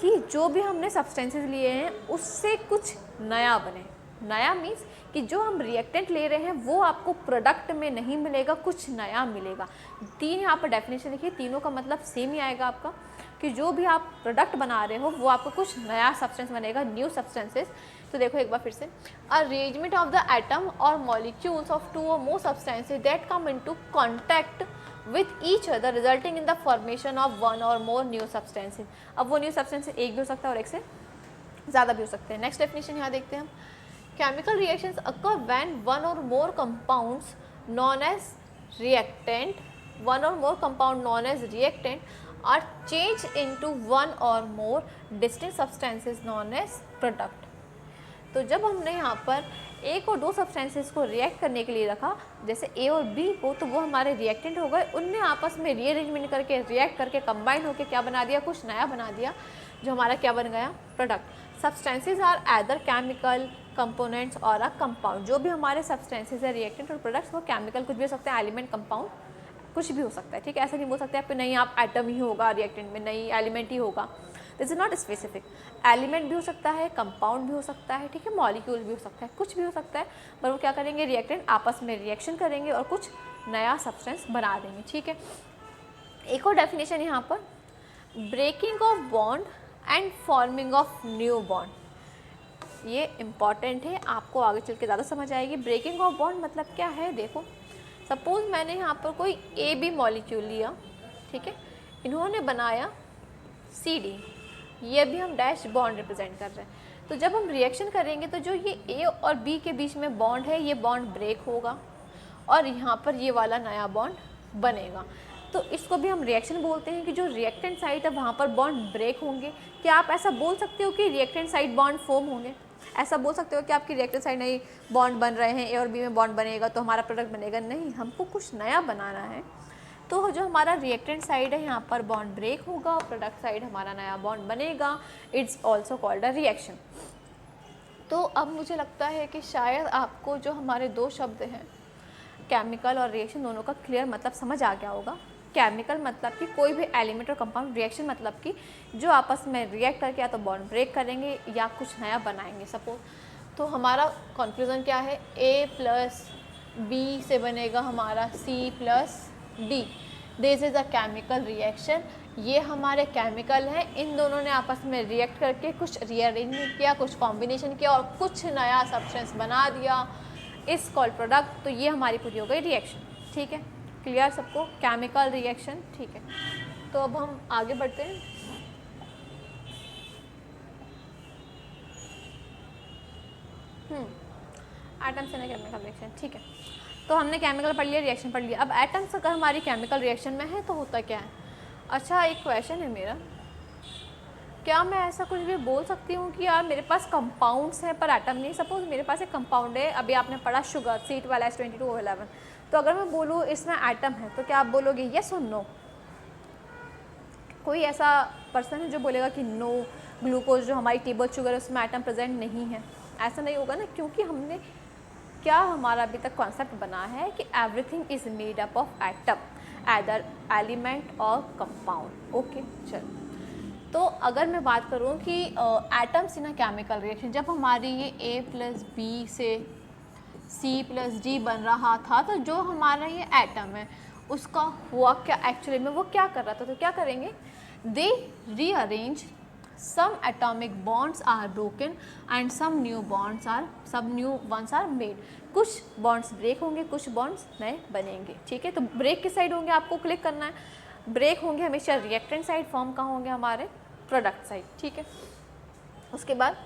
कि जो भी हमने सब्सटेंसेस लिए हैं उससे कुछ नया बने। नया मीन्स कि जो हम रिएक्टेंट ले रहे हैं वो आपको प्रोडक्ट में नहीं मिलेगा, कुछ नया मिलेगा। 3 यहाँ पर डेफिनेशन लिखिए, तीनों का मतलब सेम ही आएगा आपका, कि जो भी आप प्रोडक्ट बना रहे हो वो आपको कुछ नया सब्सटेंस बनेगा, न्यू सब्सटेंसेस। तो देखो एक बार फिर से, अरेंजमेंट ऑफ द एटम और molecules of 2 or more substances that come into contact with each other resulting in the formation of 1 or more new substances। अब वो न्यू सब्सटेंसेस एक भी हो सकता है और एक से ज़्यादा भी हो सकते हैं। नेक्स्ट डेफिनेशन यहाँ देखते हैं हम, chemical reactions occur when 1 or more compounds known as reactant are changed into 1 or more distinct substances known as product। तो जब हमने यहाँ पर एक और 2 सब्सटेंसेस को रिएक्ट करने के लिए रखा, जैसे ए और बी को, तो वो हमारे रिएक्टेंट हो गए। उनने आपस में रीअरेंजमेंट करके, रिएक्ट करके, कंबाइन होकर क्या बना दिया? कुछ नया बना दिया, जो हमारा क्या बन गया? Product. Substances are either chemical components और अ कंपाउंड। जो भी हमारे सब्सटेंसेस है, रिएक्टेंट और प्रोडक्ट्स, वो केमिकल कुछ भी हो सकता है, एलिमेंट, कंपाउंड कुछ भी हो सकता है, ठीक है। ऐसा नहीं बोल सकते आप नहीं आप एटम ही होगा रिएक्टेंट में, नहीं एलिमेंट ही होगा। This is not specific. Element भी हो सकता है, कंपाउंड भी हो सकता है, ठीक है, मॉलिक्यूल भी हो सकता है, कुछ भी हो सकता है, पर वो क्या करेंगे? रिएक्टेंट आपस में रिएक्शन करेंगे और कुछ नया सब्सटेंस बना देंगे, ठीक है। एक और डेफिनेशन यहाँ पर, breaking of bond and forming of new bond. ये इम्पॉर्टेंट है, आपको आगे चल के ज़्यादा समझ आएगी। ब्रेकिंग ऑफ बॉन्ड मतलब क्या है? देखो सपोज़ मैंने यहाँ पर कोई ए बी मॉलिक्यूल लिया, ठीक है, इन्होंने बनाया CD, ये भी हम डैश बॉन्ड रिप्रेजेंट कर रहे हैं। तो जब हम रिएक्शन करेंगे तो जो ये A और B के बीच में बॉन्ड है, ये बॉन्ड ब्रेक होगा और यहाँ पर ये वाला नया बॉन्ड बनेगा। तो इसको भी हम रिएक्शन बोलते हैं कि जो रिएक्टेंट साइड है वहाँ पर बॉन्ड ब्रेक होंगे। क्या आप ऐसा बोल सकते हो कि रिएक्टेंट साइड बॉन्ड फॉर्म होंगे? ऐसा बोल सकते हो कि आपकी रिएक्टेंट साइड नहीं बॉन्ड बन रहे हैं, A और B में बॉन्ड बनेगा तो हमारा प्रोडक्ट बनेगा? नहीं, हमको कुछ नया बनाना है। तो जो हमारा रिएक्टेंट साइड है यहाँ पर बॉन्ड ब्रेक होगा, प्रोडक्ट साइड हमारा नया बॉन्ड बनेगा। It's also called a reaction. तो अब मुझे लगता है कि शायद आपको जो हमारे दो शब्द हैं केमिकल और रिएक्शन दोनों का क्लियर मतलब समझ आ गया होगा। केमिकल मतलब कि कोई भी एलिमेंट और कंपाउंड, रिएक्शन मतलब कि जो आपस में रिएक्ट करके या तो बॉन्ड ब्रेक करेंगे या कुछ नया बनाएंगे सपोज। तो हमारा कंक्लूजन क्या है, A प्लस बी से बनेगा हमारा C plus D. This is a chemical reaction. ये हमारे केमिकल हैं, इन दोनों ने आपस में रिएक्ट करके कुछ रीअरेंजमेंट किया, कुछ कॉम्बिनेशन किया और कुछ नया सब्सटेंस बना दिया, इस कॉल्ड प्रोडक्ट। तो ये हमारी पूरी हो गई रिएक्शन। ठीक है, क्लियर सबको, केमिकल रिएक्शन। ठीक है, तो अब हम आगे बढ़ते हैं। Atoms in chemical reaction. ठीक है, तो हमने केमिकल पढ़ लिया, रिएक्शन पढ़ लिया। अब एटम्स अगर हमारी केमिकल रिएक्शन में है तो होता क्या है। अच्छा, एक क्वेश्चन है मेरा, क्या मैं ऐसा कुछ भी बोल सकती हूँ कि यार मेरे पास कंपाउंड्स हैं पर एटम नहीं। सपोज मेरे पास एक कंपाउंड है, अभी आपने पढ़ा शुगर C12H22O11, तो अगर मैं बोलूँ इसमें एटम है तो क्या आप बोलोगे यस और नो। कोई ऐसा पर्सन है जो बोलेगा कि नो, ग्लूकोज जो हमारी टेबल शुगर है उसमें एटम प्रेजेंट नहीं है। ऐसा नहीं होगा ना, क्योंकि हमने क्या हमारा अभी तक कॉन्सेप्ट बना है कि everything is made up of atom, either element और कंपाउंड। ओके, चलो। तो अगर मैं बात करूँ कि atoms in a chemical reaction, जब हमारी ये A प्लस बी से C प्लस डी बन रहा था, तो जो हमारा ये एटम है उसका हुआ क्या एक्चुअली में, वो क्या कर रहा था। तो क्या करेंगे, दे rearrange, some atomic bonds are broken and some new ones are made। कुछ बॉन्ड्स ब्रेक होंगे, कुछ बॉन्ड्स नए बनेंगे। ठीक है, तो ब्रेक किस साइड होंगे आपको क्लिक करना है। ब्रेक होंगे हमेशा रिएक्टेंट साइड, फॉर्म कहाँ होंगे हमारे प्रोडक्ट साइड। ठीक है, उसके बाद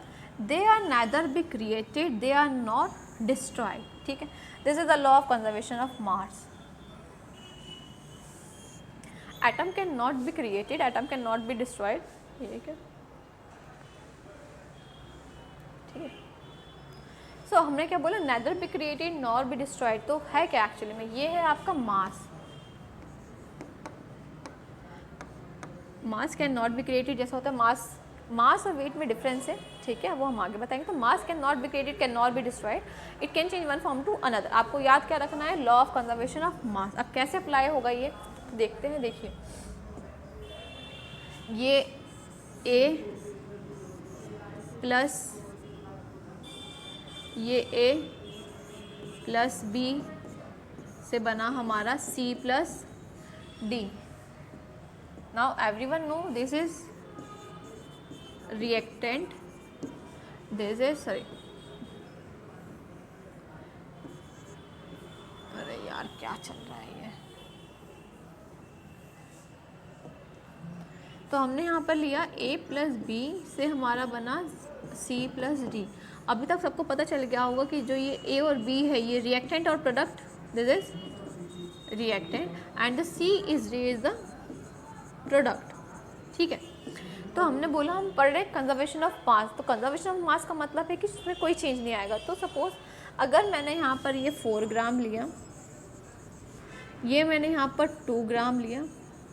they are neither be created, they are not destroyed. ठीक है, this is the law of conservation of mass. Atom can not be created, atom can not be destroyed. ठीक है, सो हमने क्या बोला, neither be created nor be destroyed. तो है क्या एक्चुअली में, ये है आपका mass. Mass can not be created, जैसा होता है मास और वेट में डिफरेंस है। ठीक है, वो हम आगे बताएंगे। तो mass can not be created, can not be destroyed, it can change one form to another. आपको याद क्या रखना है, law of conservation of mass. अब कैसे अप्लाई होगा ये देखते हैं। देखिए, ये A प्लस ये A प्लस बी से बना हमारा C plus D. Now everyone know this is reactant, this is sorry, अरे यार क्या चल रहा है ये। तो हमने यहाँ पर लिया A प्लस बी से हमारा बना C प्लस डी। अभी तक सबको पता चल गया होगा कि जो ये A और B है ये रिएक्टेंट और product, this is reactant and the C is the product. ठीक है, तो हमने बोला हम पढ़ रहे कंजर्वेशन ऑफ मास। तो कंजर्वेशन ऑफ मास का मतलब है कि इसमें कोई चेंज नहीं आएगा। तो सपोज अगर मैंने यहाँ पर ये 4 ग्राम लिया, ये मैंने यहाँ पर 2 ग्राम लिया।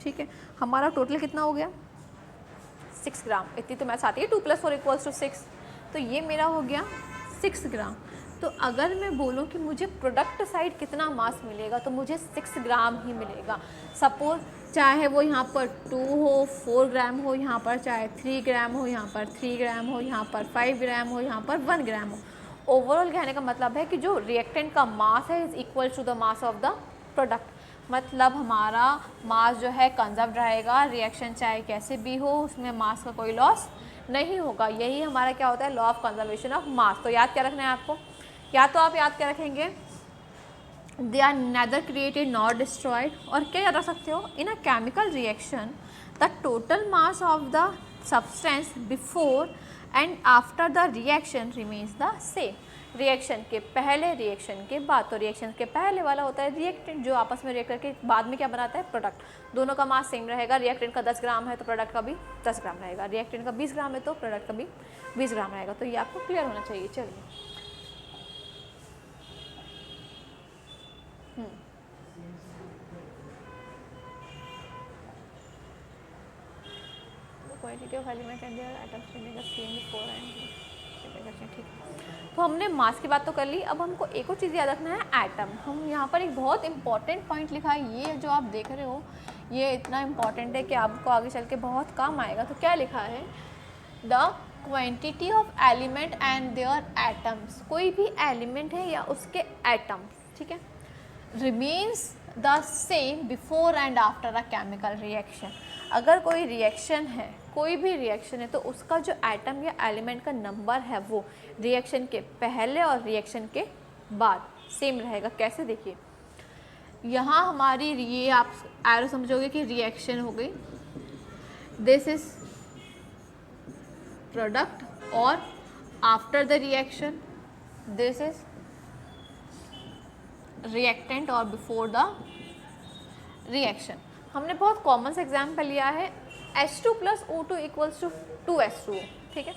ठीक है, हमारा टोटल कितना हो गया 6 ग्राम। इतनी तो मैथ्स आती है, 2 + 4 = 6। तो ये मेरा हो गया 6 ग्राम। तो अगर मैं बोलूँ कि मुझे प्रोडक्ट साइड कितना मास मिलेगा, तो मुझे 6 ग्राम ही मिलेगा। सपोज चाहे वो यहाँ पर 2 हो, 4 ग्राम हो यहाँ पर, चाहे 3 ग्राम हो यहाँ पर, 3 ग्राम हो यहाँ पर, 5 ग्राम हो यहाँ पर, 1 ग्राम हो। ओवरऑल कहने का मतलब है कि जो रिएक्टेंट का मास है is equal to the mass of the product. मतलब हमारा मास जो है कंजर्व रहेगा, रिएक्शन चाहे कैसे भी हो उसमें मास का कोई लॉस नहीं होगा। यही हमारा क्या होता है, लॉ ऑफ कंजर्वेशन ऑफ मास। तो याद क्या रखना है आपको, या तो आप याद क्या रखेंगे, they are neither created not destroyed, और क्या याद रख सकते हो, in a chemical reaction the total mass of the substance before and after the reaction remains the same. Reaction के पहले, रिएक्शन के बाद। तो रिएक्शन के पहले वाला होता है रिएक्टेंट, जो आपस में रिएक्ट करके बाद में क्या बनाता है, प्रोडक्ट। दोनों का मास सेम रहेगा। रिएक्टेंट का 10 ग्राम है तो प्रोडक्ट का भी 10 ग्राम रहेगा। रिएक्टेंट का 20 ग्राम है तो प्रोडक्ट का भी 20 ग्राम रहेगा। तो ये आपको क्लियर होना चाहिए। चलिए, quantity of element and their atoms remain the same before and ठीक है। तो हमने मास की बात तो कर ली, अब हमको एक और चीज़ याद रखना है, एटम। हम यहाँ पर एक बहुत इंपॉर्टेंट पॉइंट लिखा है, ये जो आप देख रहे हो ये इतना इंपॉर्टेंट है कि आपको आगे चल के बहुत काम आएगा। तो क्या लिखा है, the quantity of element and their atoms, कोई भी एलिमेंट है या उसके एटम, ठीक है, remains the same before and after a chemical reaction. अगर कोई रिएक्शन है, कोई भी रिएक्शन है, तो उसका जो एटम या एलिमेंट का नंबर है वो रिएक्शन के पहले और रिएक्शन के बाद सेम रहेगा। कैसे, देखिए यहाँ हमारी ये आप एरो समझोगे कि रिएक्शन हो गई, दिस इज प्रोडक्ट, और after the reaction this is reactant और बिफोर द रिएक्शन। हमने बहुत कॉमन सा एग्जाम्पल लिया है H2 + O2 = 2H2O, ठीक है।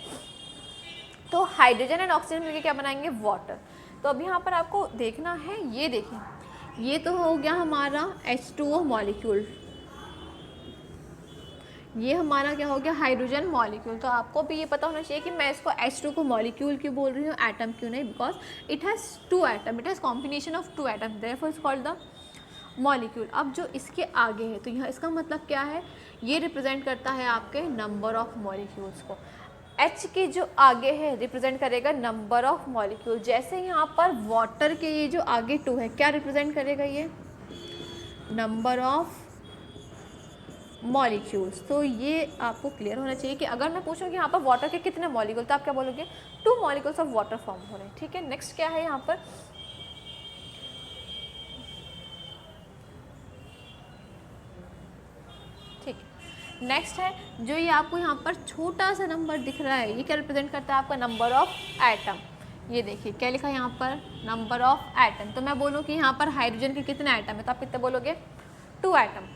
तो हाइड्रोजन एंड ऑक्सीजन मिलकर क्या बनाएंगे, वाटर। तो अब यहाँ पर आपको देखना है, ये देखिए ये तो हो गया हमारा H2O मॉलिक्यूल, ये हमारा क्या हो गया, हाइड्रोजन मॉलिक्यूल। तो आपको भी ये पता होना चाहिए कि मैं इसको H2 को मॉलिक्यूल क्यों बोल रही हूँ, एटम क्यों नहीं, because it has 2 atom, it has combination of 2 atom, therefore it's called the molecule. अब जो इसके आगे है, तो यहाँ इसका मतलब क्या है, ये रिप्रेजेंट करता है आपके नंबर ऑफ मॉलिक्यूल्स को। H के जो आगे है रिप्रेजेंट करेगा नंबर ऑफ मॉलिक्यूल। जैसे यहाँ पर वाटर के ये जो आगे 2 है, क्या रिप्रेजेंट करेगा, ये नंबर ऑफ मॉलिक्यूल्स। तो ये आपको क्लियर होना चाहिए कि अगर मैं पूछूं कि यहाँ पर वाटर के कितने मॉलिक्यूल, तो आप क्या बोलोगे, 2 मॉलिक्यूल्स ऑफ वाटर फॉर्म हो रहे हैं, ठीक है। नेक्स्ट क्या है यहाँ पर, ठीक है, नेक्स्ट है जो ये आपको यहाँ पर छोटा सा नंबर दिख रहा है, ये क्या रिप्रेजेंट करता है, आपका नंबर ऑफ एटम। ये देखिए क्या लिखा है यहाँ पर, नंबर ऑफ एटम। तो मैं बोलूँ कि यहाँ पर हाइड्रोजन के कितने एटम है, तो आप कितने बोलोगे, 2 एटम।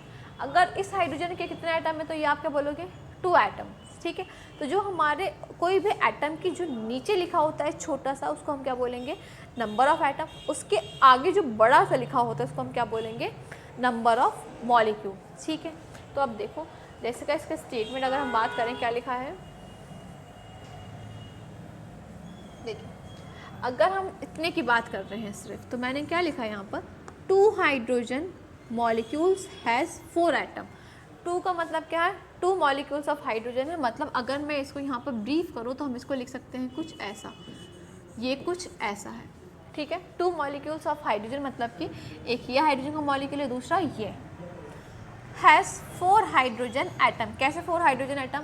अगर इस हाइड्रोजन के कितने एटम है, तो ये आप क्या बोलोगे, 2 एटम, ठीक है। तो जो हमारे कोई भी एटम की जो नीचे लिखा होता है छोटा सा, उसको हम क्या बोलेंगे, नंबर ऑफ एटम। उसके आगे जो बड़ा सा लिखा होता है उसको हम क्या बोलेंगे, नंबर ऑफ मॉलिक्यूल, ठीक है। तो अब देखो, जैसे का इसका स्टेटमेंट अगर हम बात करें, क्या लिखा है, देखिए अगर हम इतने की बात कर रहे हैं सिर्फ, तो मैंने क्या लिखा है यहाँ पर, 2 हाइड्रोजन मॉलिक्यूल्स हैज़ 4 एटम। 2 का मतलब क्या है, 2 मॉलिक्यूल्स ऑफ हाइड्रोजन है। मतलब अगर मैं इसको यहाँ पर ब्रीफ करूँ तो हम इसको लिख सकते हैं कुछ ऐसा, ये कुछ ऐसा है, ठीक है। 2 मॉलिक्यूल्स ऑफ हाइड्रोजन मतलब कि एक ये हाइड्रोजन का मॉलिक्यूल है, दूसरा ये, हैज़ 4 हाइड्रोजन एटम। कैसे 4 हाइड्रोजन एटम,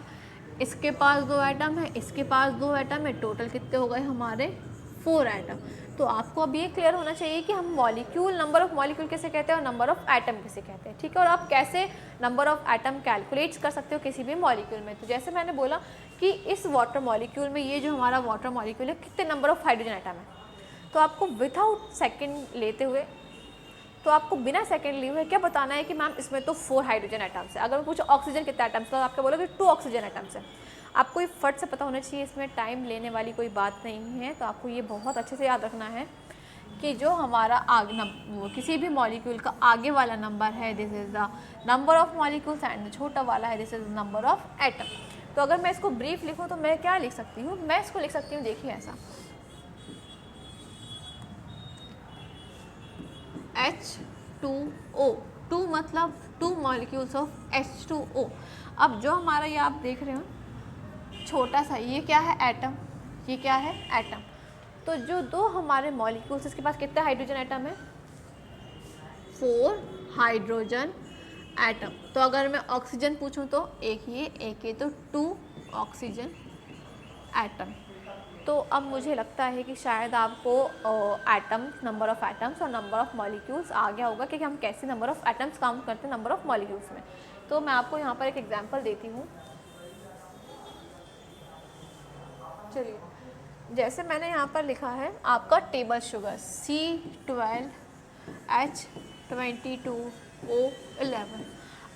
इसके पास 2 एटम है, इसके पास 2 एटम है, टोटल कितने हो गए हमारे, 4 एटम। तो आपको अब ये क्लियर होना चाहिए कि हम मॉलिक्यूल, नंबर ऑफ मॉलिक्यूल कैसे कहते हैं और नंबर ऑफ एटम कैसे कहते हैं, ठीक है। और आप कैसे नंबर ऑफ एटम कैलकुलेट कर सकते हो किसी भी मॉलिक्यूल में। तो जैसे मैंने बोला कि इस वाटर मॉलिक्यूल में, ये जो हमारा वाटर मॉलिक्यूल है, कितने नंबर ऑफ हाइड्रोजन एटम है, तो आपको विदाउट सेकेंड लेते हुए, तो आपको बिना सेकेंड लिए हुए क्या बताना है कि मैम इसमें तो 4 हाइड्रोजन एटम्स है। अगर मैं पूछूं ऑक्सीजन कितने एटम्स, तो आपको बोलोगे 2 ऑक्सीजन एटम्स है। आपको ये फट से पता होना चाहिए, इसमें टाइम लेने वाली कोई बात नहीं है। तो आपको ये बहुत अच्छे से याद रखना है कि जो हमारा किसी भी मॉलिक्यूल का आगे वाला नंबर है, this is the number of molecules, and छोटा वाला है, this is the number of atom. तो अगर मैं इसको ब्रीफ लिखूँ तो मैं क्या लिख सकती हूँ, मैं इसको लिख सकती हूँ, देखिए ऐसा, H2O, 2 मतलब 2 मॉलिक्यूल्स ऑफ H2O। अब जो हमारा ये आप देख रहे हो छोटा सा, ये क्या है, एटम, ये क्या है, एटम। तो जो 2 हमारे मॉलिक्यूल्स, इसके पास कितने हाइड्रोजन एटम है, 4 हाइड्रोजन एटम। तो अगर मैं ऑक्सीजन पूछूं तो एक ये, तो 2 ऑक्सीजन एटम। तो अब मुझे लगता है कि शायद आपको एटम्स, नंबर ऑफ एटम्स और नंबर ऑफ मॉलिक्यूल्स आ गया होगा कि हम कैसे नंबर ऑफ एटम्स काउंट करते हैं नंबर ऑफ मॉलिक्यूल्स में। तो मैं आपको यहाँ पर एक एग्जांपल देती हूँ। चलिए, जैसे मैंने यहाँ पर लिखा है आपका टेबल शुगर C12H22O11।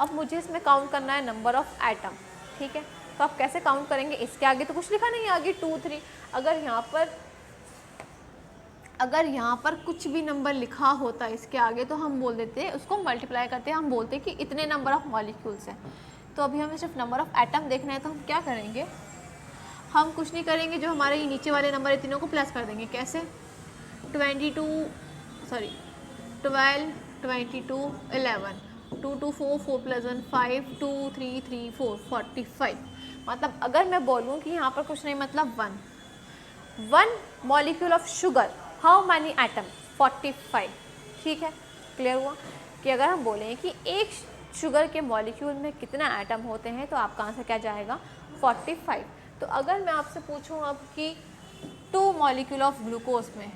अब मुझे इसमें काउंट करना है नंबर ऑफ एटम, ठीक है। तो आप कैसे काउंट करेंगे, इसके आगे तो कुछ लिखा नहीं है, आगे 2 3। अगर यहाँ पर कुछ भी नंबर लिखा होता है इसके आगे, तो हम बोल देते हैं, उसको मल्टीप्लाई करते हैं, हम बोलते हैं कि इतने नंबर ऑफ मॉलिक्यूल्स हैं। तो अभी हमें सिर्फ नंबर ऑफ़ एटम देखना है, तो हम क्या करेंगे, हम कुछ नहीं करेंगे, जो हमारे ये नीचे वाले नंबर है तीनों को प्लस कर देंगे। कैसे, 12, 22, 11, 2 2 4 4 + 1 5 2 3 3 4 45। मतलब अगर मैं बोलूँ कि यहाँ पर कुछ नहीं, मतलब 1 molecule of sugar, how many atom, 45। ठीक है, क्लियर हुआ कि अगर हम बोलें कि एक शुगर के मॉलिक्यूल में कितना एटम होते हैं, तो आपका आंसर क्या जाएगा, 45। तो अगर मैं आपसे पूछूं अब कि 2 मॉलिक्यूल ऑफ ग्लूकोज में,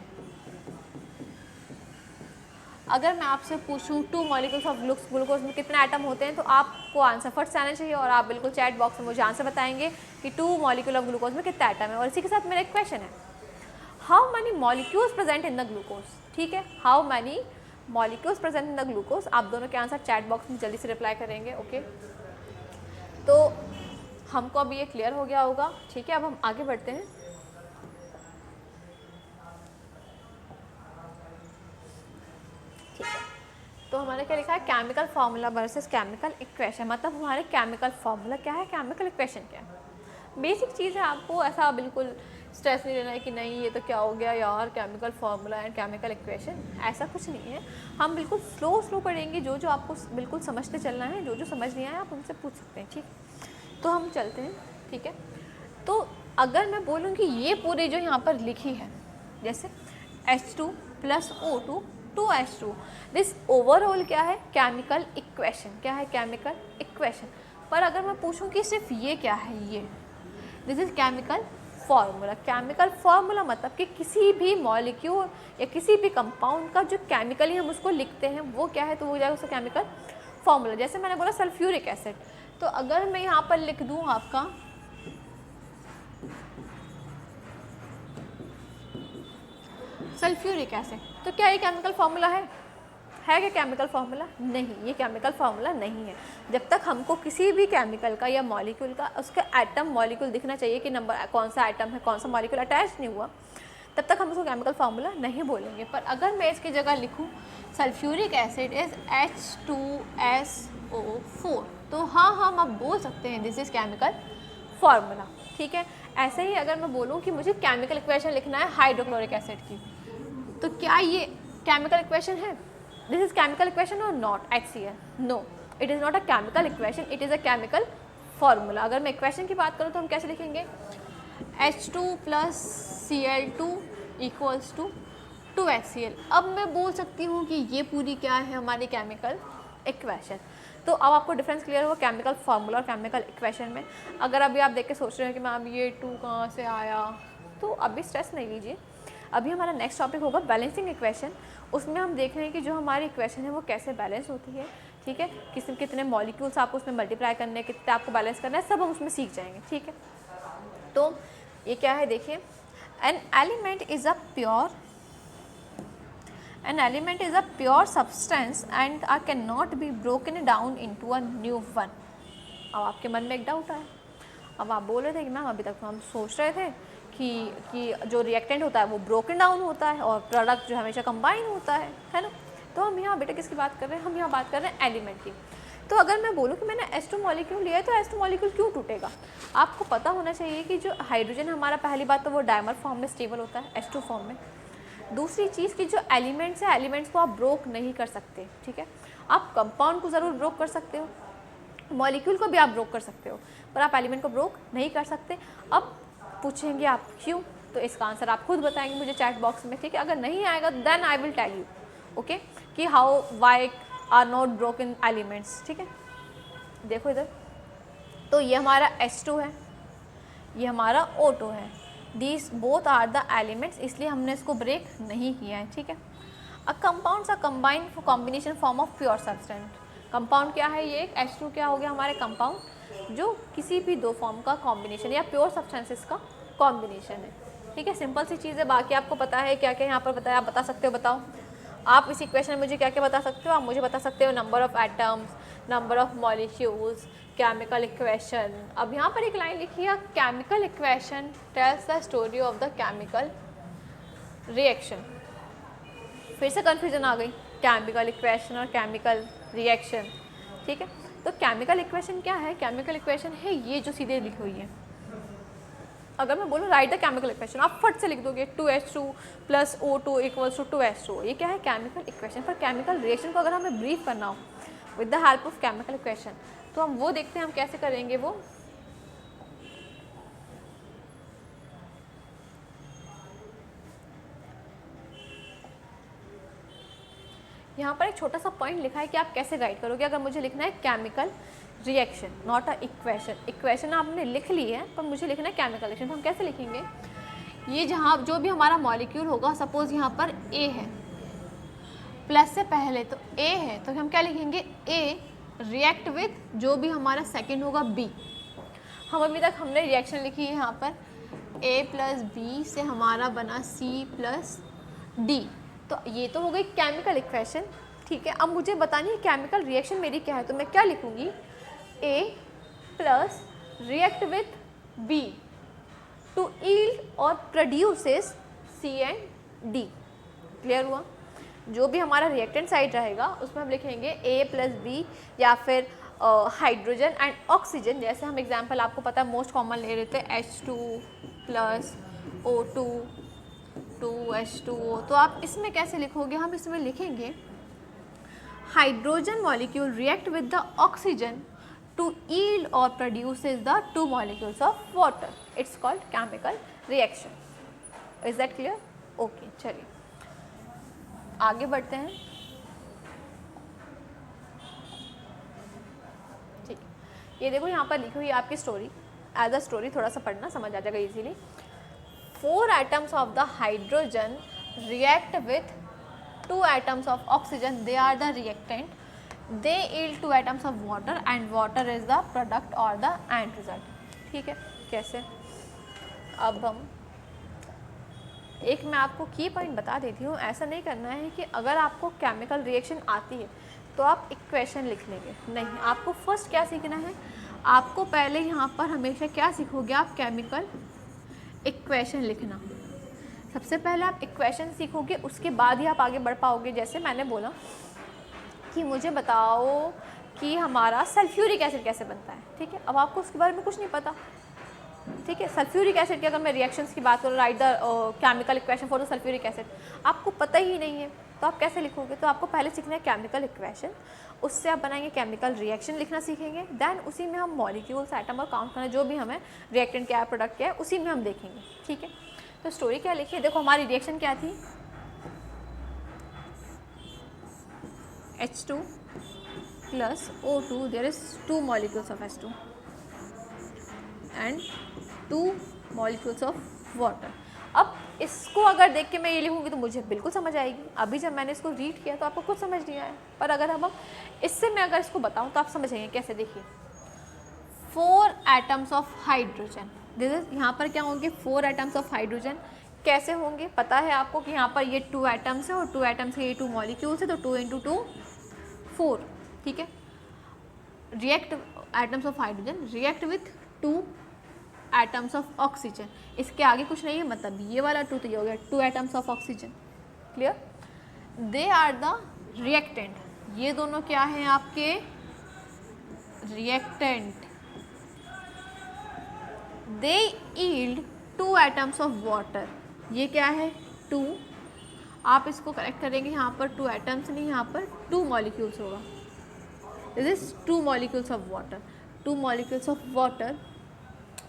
अगर मैं आपसे पूछूं 2 मॉलिक्यूल्स ऑफ ग्लूकोज में कितने एटम होते हैं, तो आपको आंसर फर्स्ट आना चाहिए और आप बिल्कुल चैट बॉक्स में मुझे आंसर बताएंगे कि 2 मॉलिक्यूल ऑफ ग्लूकोज में कितना एटम है। और इसी के साथ मेरा एक क्वेश्चन है, how many molecules present in the glucose. ठीक है, how many molecules present in the glucose. आप दोनों के आंसर चैट बॉक्स में जल्दी से रिप्लाई करेंगे। ओके, तो हमको अब ये क्लियर हो गया होगा। ठीक है, अब हम आगे बढ़ते हैं। ठीक है, तो हमारा क्या लिखा है, chemical formula versus chemical equation. मतलब हमारे केमिकल फार्मूला क्या है, केमिकल इक्वेशन क्या है, बेसिक चीज़ है। आपको ऐसा बिल्कुल स्ट्रेस नहीं लेना है कि नहीं ये तो क्या हो गया यार, chemical formula and chemical equation, ऐसा कुछ नहीं है। हम बिल्कुल स्लो पढ़ेंगे, जो जो आपको बिल्कुल समझते चलना है, जो जो समझ नहीं आया आप उनसे पूछ सकते हैं। ठीक, तो हम चलते हैं। ठीक है, तो अगर मैं बोलूँ कि ये पूरी जो यहाँ पर लिखी है, जैसे H2 + O2 2H2, this overall क्या है, केमिकल इक्वेशन। क्या है, केमिकल इक्वेशन। पर अगर मैं पूछूं कि सिर्फ ये क्या है, ये this is chemical formula. Chemical formula मतलब कि किसी भी मॉलिक्यूल या किसी भी कंपाउंड का जो केमिकली हम उसको लिखते हैं वो क्या है, तो वो हो जाएगा उसका केमिकल फार्मूला। जैसे मैंने बोला सल्फ्यूरिक एसिड, तो अगर मैं यहाँ पर लिख दूँ आपका सल्फ्यूरिक एसिड, तो क्या ये केमिकल फार्मूला है क्या केमिकल फार्मूला? नहीं, ये केमिकल फार्मूला नहीं है। जब तक हमको किसी भी केमिकल का या मॉलिक्यूल का उसका एटम मॉलिक्यूल दिखना चाहिए कि नंबर कौन सा एटम है, कौन सा मॉलिक्यूल अटैच नहीं हुआ, तब तक हम उसको केमिकल फार्मूला नहीं बोलेंगे। पर अगर मैं इसकी जगह लिखूँ सल्फ्यूरिक एसिड इज़ H2SO4, तो हाँ हम अब बोल सकते हैं दिस इज़ केमिकल फार्मूला। ठीक है, ऐसे ही अगर मैं बोलूँ कि मुझे केमिकल इक्वेशन लिखना है हाइड्रोक्लोरिक एसिड की, तो क्या ये केमिकल इक्वेशन है? दिस इज केमिकल इक्वेशन और not HCl? No, it is not a chemical equation, it is a chemical formula. अगर मैं इक्वेशन की बात करूँ तो हम कैसे लिखेंगे, H2 + Cl2 = 2HCl। अब मैं बोल सकती हूँ कि ये पूरी क्या है, हमारी केमिकल इक्वेशन। तो अब आपको डिफरेंस क्लियर हुआ केमिकल फार्मूला और केमिकल इक्वेशन में। अगर अभी आप देख के सोच रहे हैं कि मैम ये 2 कहाँ से आया, तो अभी स्ट्रेस नहीं लीजिए। अभी हमारा नेक्स्ट टॉपिक होगा बैलेंसिंग इक्वेशन। उसमें हम देख रहे हैं कि जो हमारी इक्वेशन है वो कैसे बैलेंस होती है। ठीक है, कितने मॉलिक्यूल्स आपको उसमें मल्टीप्लाई करने हैं, कितने आपको बैलेंस करना है, सब हम उसमें सीख जाएंगे। ठीक है, तो ये क्या है देखिए, an element is a pure substance and can not be broken down into a new one. अब आपके मन में एक डाउट आया। अब आप बोल रहे थे कि मैम अभी तक तो हम सोच रहे थे कि जो रिएक्टेंट होता है वो ब्रोकन डाउन होता है और प्रोडक्ट जो हमेशा कंबाइन होता है ना। तो हम यहाँ बेटा किसकी बात कर रहे हैं, हम यहाँ बात कर रहे हैं एलिमेंट की। तो अगर मैं बोलूँ कि मैंने H2 मॉलिक्यूल लिया है, तो H2 मॉलिक्यूल क्यों टूटेगा? आपको पता होना चाहिए कि जो हाइड्रोजन हमारा, पहली बात तो वो डायमर फॉर्म में स्टेबल होता है H2 फॉर्म में। दूसरी चीज़ की जो एलिमेंट्स है, एलिमेंट्स को आप ब्रोक नहीं कर सकते। ठीक है, आप कंपाउंड को ज़रूर ब्रोक कर सकते हो, मॉलिक्यूल को भी आप ब्रोक कर सकते हो, पर आप एलिमेंट को ब्रोक नहीं कर सकते। अब पूछेंगे आप क्यों, तो इसका आंसर आप खुद बताएंगे मुझे चैट बॉक्स में। ठीक है, अगर नहीं आएगा then I will tell you okay कि how why are not broken elements. ठीक है, देखो इधर, तो ये हमारा H2 है, ये हमारा O2 है, these both are the elements, इसलिए हमने इसको ब्रेक नहीं किया है। ठीक है, a compounds are combined for combination form of pure substance. Compound क्या है, ये एक H2 क्या हो गया हमारे कंपाउंड, जो किसी भी दो फॉर्म का कॉम्बिनेशन या प्योर सब्सटेंसेस का कॉम्बिनेशन है। ठीक है, सिंपल सी चीज़ है। बाकी आपको पता है क्या क्या यहाँ पर बताया, आप बता सकते हो, बताओ आप इस इक्वेशन में मुझे क्या क्या बता सकते हो? आप मुझे बता सकते हो number of atoms, number of molecules, chemical equation. अब यहाँ पर एक लाइन लिखी है, chemical equation tells the story of the chemical reaction. फिर से कन्फ्यूजन आ गई, केमिकल इक्वेशन और केमिकल रिएक्शन। ठीक है, तो केमिकल इक्वेशन क्या है? केमिकल इक्वेशन है ये जो सीधे लिखी हुई है। अगर मैं बोलूँ राइट द केमिकल इक्वेशन, आप फट से लिख दोगे 2H2 plus O2 equals to 2H2। ये क्या है? Chemical equation. पर केमिकल रिएक्शन को अगर हमें ब्रीफ करना हो with the help of chemical equation, तो हम वो देखते हैं हम कैसे करेंगे वो। यहाँ पर एक छोटा सा पॉइंट लिखा है कि आप कैसे गाइड करोगे। अगर मुझे लिखना है chemical reaction, not a equation. Equation आपने लिख ली है पर मुझे लिखना है केमिकल रिएक्शन, तो हम कैसे लिखेंगे? ये जहाँ जो भी हमारा मॉलिक्यूल होगा, सपोज यहाँ पर ए है, प्लस से पहले तो ए है, तो हम क्या लिखेंगे? ए रिएक्ट विथ जो भी हमारा सेकेंड होगा बी। हम अभी तक हमने रिएक्शन लिखी है यहाँ पर ए प्लस बी से हमारा बना सी प्लस डी, तो ये तो हो गई केमिकल इक्वेशन, ठीक है। अब मुझे बतानी है केमिकल रिएक्शन मेरी क्या है, तो मैं क्या लिखूँगी? A plus react with B to yield और produces C and D. Clear हुआ? जो भी हमारा रिएक्टेंट साइड रहेगा उसमें हम लिखेंगे ए प्लस बी, या फिर हाइड्रोजन एंड ऑक्सीजन। जैसे हम एग्जांपल आपको पता है मोस्ट कॉमन ले रहे थे H2 प्लस O2 2H2O, तो आप इसमें कैसे लिखोगे? हम इसमें लिखेंगे hydrogen molecule react with the oxygen to yield or produces the two molecules of water. It's called chemical reaction. Is that clear? Okay, चलिए आगे बढ़ते हैं। ठीक, ये देखो यहाँ पर लिखी हुई है आपकी स्टोरी, एज अ स्टोरी थोड़ा सा पढ़ना समझ आ जाएगा easily. 4 atoms of the hydrogen react with 2 atoms of oxygen. They are the reactant. They yield 2 atoms of water and water is the product or the end result. ठीक है, कैसे? अब हम एक मैं आपको की पॉइंट बता देती हूँ। ऐसा नहीं करना है कि अगर आपको केमिकल रिएक्शन आती है तो आप इक्वेशन लिख लेंगे, नहीं। आपको फर्स्ट क्या सीखना है? आपको पहले यहाँ पर हमेशा क्या सीखोगे आप? केमिकल इक्वेशन लिखना। सबसे पहले आप इक्वेशन सीखोगे, उसके बाद ही आप आगे बढ़ पाओगे। जैसे मैंने बोला कि मुझे बताओ कि हमारा सल्फ्यूरिक एसिड कैसे बनता है, ठीक है। अब आपको उसके बारे में कुछ नहीं पता, ठीक है। सल्फ्यूरिक एसिड की अगर मैं रिएक्शंस की बात करूँ, right the chemical equation for the sulphuric acid, आपको पता ही नहीं है तो आप कैसे लिखोगे? तो आपको पहले सीखना है केमिकल इक्वेशन, उससे आप बनाएंगे केमिकल रिएक्शन लिखना सीखेंगे, देन उसी में हम मॉलिक्यूल्स एटम और काउंट करना, जो भी हमें रिएक्टेंट क्या है प्रोडक्ट क्या है उसी में हम देखेंगे, ठीक है। तो स्टोरी क्या लिखी है देखो, हमारी रिएक्शन क्या थी? H2 plus O2, there is 2 molecules of H2 and 2 molecules of water. अब इसको अगर देख के मैं ये लिखूँगी तो मुझे बिल्कुल समझ आएगी। अभी जब मैंने इसको रीड किया तो आपको कुछ समझ नहीं आया, पर अगर हम इससे मैं अगर इसको बताऊँ तो आप समझेंगे कैसे। देखिए 4 atoms of hydrogen, this is यहाँ पर क्या होंगे? 4 atoms of hydrogen। कैसे होंगे पता है आपको कि यहाँ पर ये 2 atoms है और 2 atoms के ये 2 molecules है, तो 2 × 2 4, ठीक है। React atoms of hydrogen react with 2 atoms of oxygen. इसके आगे कुछ नहीं है, मतलब ये वाला 2 तो ये हो गया 2 atoms of oxygen. Clear? They are the reactant, ये दोनों क्या हैं आपके? Reactant. They yield 2 atoms of water, ये क्या है? 2। आप इसको करेक्ट करेंगे, यहाँ पर 2 एटम्स नहीं, यहाँ पर 2 मॉलिक्यूल्स होगा। This is 2 molecules of water, 2 molecules of water,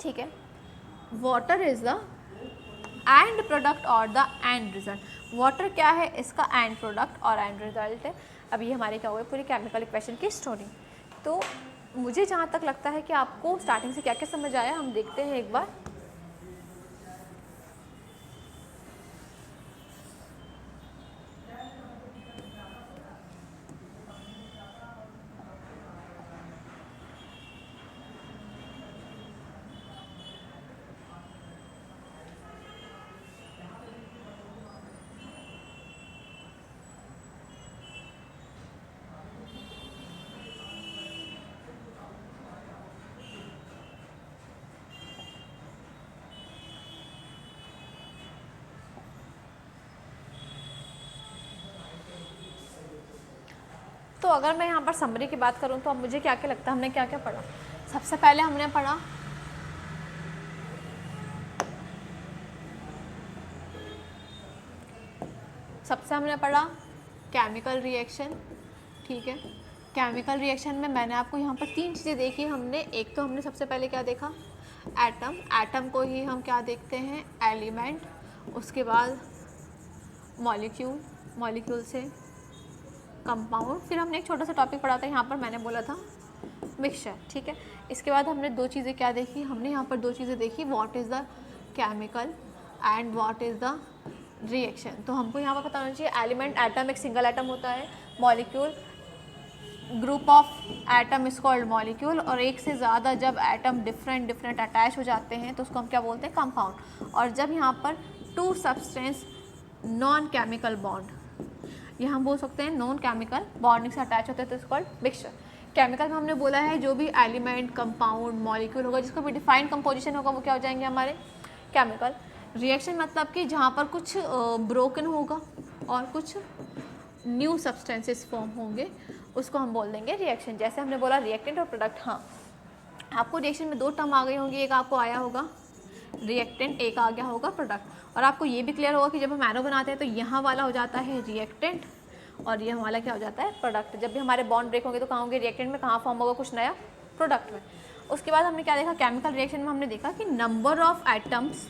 ठीक है। Water is the end product और द एंड रिजल्ट। वाटर क्या है? इसका एंड प्रोडक्ट और एंड रिजल्ट है। अब ये हमारी क्या हुई? पूरी केमिकल इक्वेशन की स्टोरी। तो मुझे जहाँ तक लगता है कि आपको स्टार्टिंग से क्या क्या समझ आया, हम देखते हैं एक बार। तो अगर मैं यहाँ पर समरी की बात करूँ तो अब मुझे क्या क्या लगता है हमने क्या क्या पढ़ा। सबसे पहले हमने पढ़ा केमिकल रिएक्शन, ठीक है। केमिकल रिएक्शन में मैंने आपको यहाँ पर 3 चीज़ें देखी हमने। एक तो हमने सबसे पहले क्या देखा, एटम, एटम को ही हम क्या देखते हैं, एलिमेंट। उसके बाद मॉलिक्यूल, मॉलिक्यूल से कंपाउंड। फिर हमने एक छोटा सा टॉपिक पढ़ा था, यहाँ पर मैंने बोला था मिक्सचर, ठीक है। इसके बाद हमने 2 चीज़ें क्या देखी, हमने यहाँ पर 2 चीज़ें देखी, what is the chemical and what is the reaction. तो हमको यहाँ पर पता होना चाहिए एलिमेंट, एटम एक सिंगल एटम होता है, molecule group of atom is called molecule, और एक से ज़्यादा जब एटम डिफरेंट अटैच हो जाते हैं तो उसको हम क्या बोलते हैं, कंपाउंड। और जब यहाँ पर 2 सब्सटेंस नॉन केमिकल बॉन्ड, ये हम बोल सकते हैं नॉन केमिकल बॉन्डिंग से अटैच होते हैं तो इट्स कॉल्ड मिक्सचर। केमिकल में हमने बोला है जो भी एलिमेंट, कंपाउंड, मॉलिक्यूल होगा जिसका भी डिफाइंड कंपोजिशन होगा वो क्या हो जाएंगे हमारे केमिकल। रिएक्शन मतलब कि जहाँ पर कुछ ब्रोकन होगा और कुछ न्यू सब्सटेंसेस फॉर्म होंगे उसको हम बोल देंगे रिएक्शन। जैसे हमने बोला रिएक्टेंट और प्रोडक्ट। हाँ, आपको रिएक्शन में 2 टर्म आ गई होंगी, एक आपको आया होगा रिएक्टेंट, एक आ गया होगा प्रोडक्ट। और आपको ये भी क्लियर होगा कि जब हम एरो बनाते हैं तो यहाँ वाला हो जाता है रिएक्टेंट और यह वाला क्या हो जाता है, प्रोडक्ट। जब भी हमारे बॉन्ड ब्रेक होंगे तो कहाँ होंगे, रिएक्टेंट में, कहाँ फॉर्म होगा, कुछ नया प्रोडक्ट में। उसके बाद हमने क्या देखा, केमिकल रिएक्शन में हमने देखा कि नंबर ऑफ एटम्स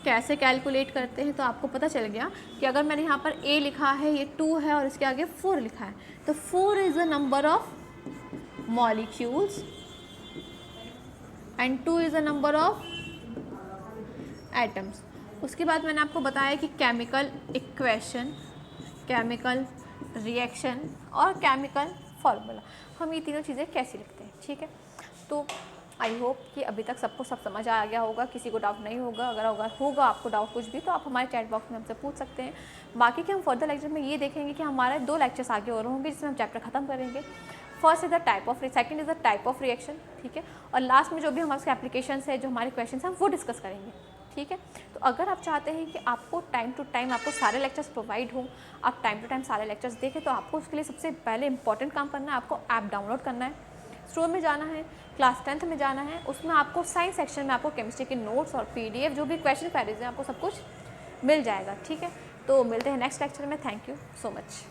कैसे कैलकुलेट करते हैं। तो आपको पता चल गया कि अगर मैंने यहाँ पर A लिखा है, ये 2 है और इसके आगे 4 लिखा है, तो 4 is the number of molecules and 2 is the number of atoms. उसके बाद मैंने आपको बताया कि केमिकल इक्वेशन, केमिकल रिएक्शन और केमिकल फार्मूला, हम ये तीनों चीज़ें कैसे लिखते हैं, ठीक है। तो आई होप कि अभी तक सबको सब समझ आ गया होगा, किसी को डाउट नहीं होगा। अगर होगा आपको डाउट कुछ भी तो आप हमारे चैट बॉक्स में हमसे पूछ सकते हैं। बाकी के हम फर्दर लेक्चर में ये देखेंगे कि हमारे 2 लेक्चर्स आगे और होंगे जिसमें हम चैप्टर खत्म करेंगे। First is the type of, second is the type of reaction, ठीक है। और लास्ट में जो भी हमारे एप्लीकेशन है, जो हमारे क्वेश्चन हैं, वो डिस्कस करेंगे, ठीक है। तो अगर आप चाहते हैं कि आपको टाइम टू टाइम आपको सारे लेक्चर्स प्रोवाइड हों, आप टाइम टू टाइम सारे लेक्चर्स देखें, तो आपको उसके लिए सबसे पहले इंपॉर्टेंट काम करना है, आपको ऐप डाउनलोड करना है, स्टोर में जाना है, क्लास 10th में जाना है। उसमें आपको साइंस सेक्शन में आपको केमिस्ट्री के नोट्स और PDF जो भी क्वेश्चन क्वेरीज हैं आपको सब कुछ मिल जाएगा, ठीक है। तो मिलते हैं नेक्स्ट लेक्चर में। Thank you so much.